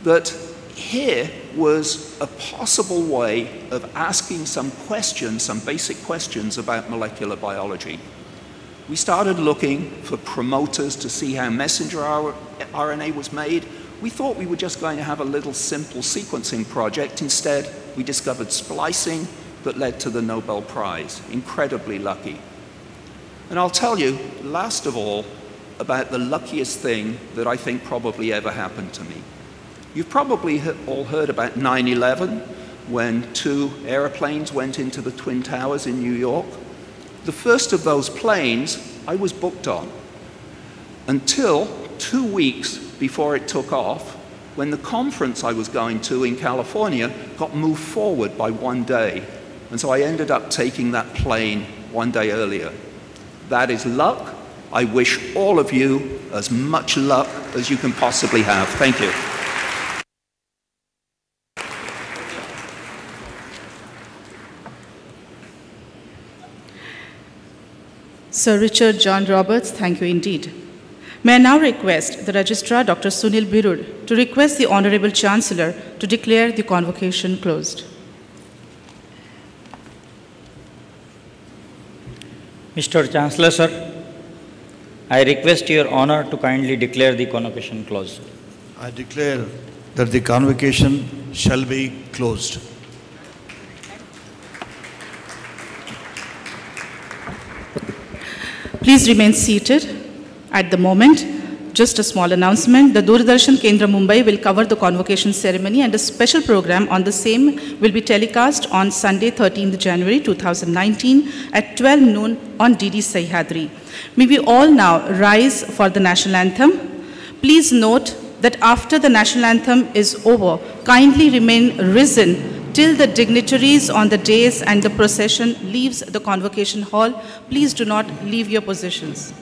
that here was a possible way of asking some questions, some basic questions about molecular biology. We started looking for promoters to see how messenger RNA was made. We thought we were just going to have a little simple sequencing project. Instead, we discovered splicing that led to the Nobel Prize. Incredibly lucky. And I'll tell you, last of all, about the luckiest thing that I think probably ever happened to me. You've probably all heard about 9/11, when 2 airplanes went into the Twin Towers in New York. The first of those planes I was booked on until 2 weeks before it took off, when the conference I was going to in California got moved forward by 1 day. And so I ended up taking that plane 1 day earlier. That is luck. I wish all of you as much luck as you can possibly have. Thank you. Sir Richard John Roberts, thank you indeed. May I now request the Registrar, Dr. Sunil Birud, to request the Honorable Chancellor to declare the convocation closed. Mr. Chancellor, sir, I request your honor to kindly declare the convocation closed. I declare that the convocation shall be closed. Please remain seated. At the moment, just a small announcement, the Doordarshan Kendra Mumbai will cover the convocation ceremony, and a special program on the same will be telecast on Sunday, 13th January 2019 at 12 noon on DD Sahyadri. May we all now rise for the national anthem. Please note that after the national anthem is over, kindly remain risen till the dignitaries on the dais and the procession leaves the Convocation Hall. Please do not leave your positions.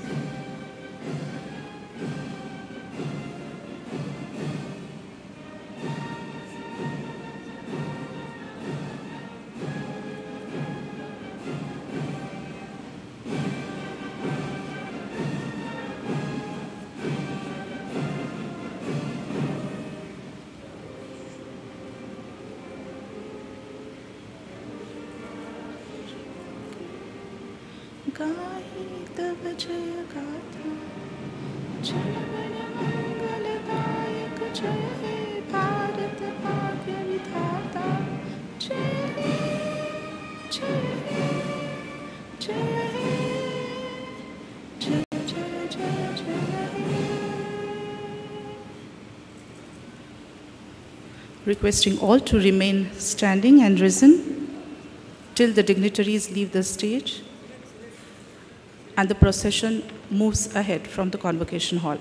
Requesting all to remain standing and risen till the dignitaries leave the stage and the procession moves ahead from the Convocation Hall.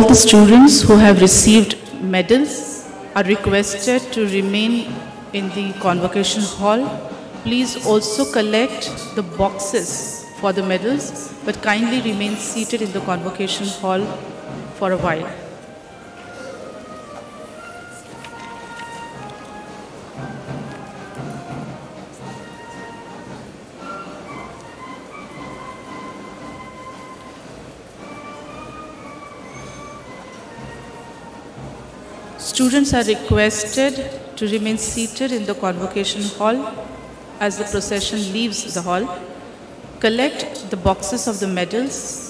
the students who have received medals are requested to remain in the Convocation Hall. Please also collect the boxes for the medals, but kindly remain seated in the Convocation Hall for a while. Students are requested to remain seated in the Convocation Hall as the procession leaves the hall. Collect the boxes of the medals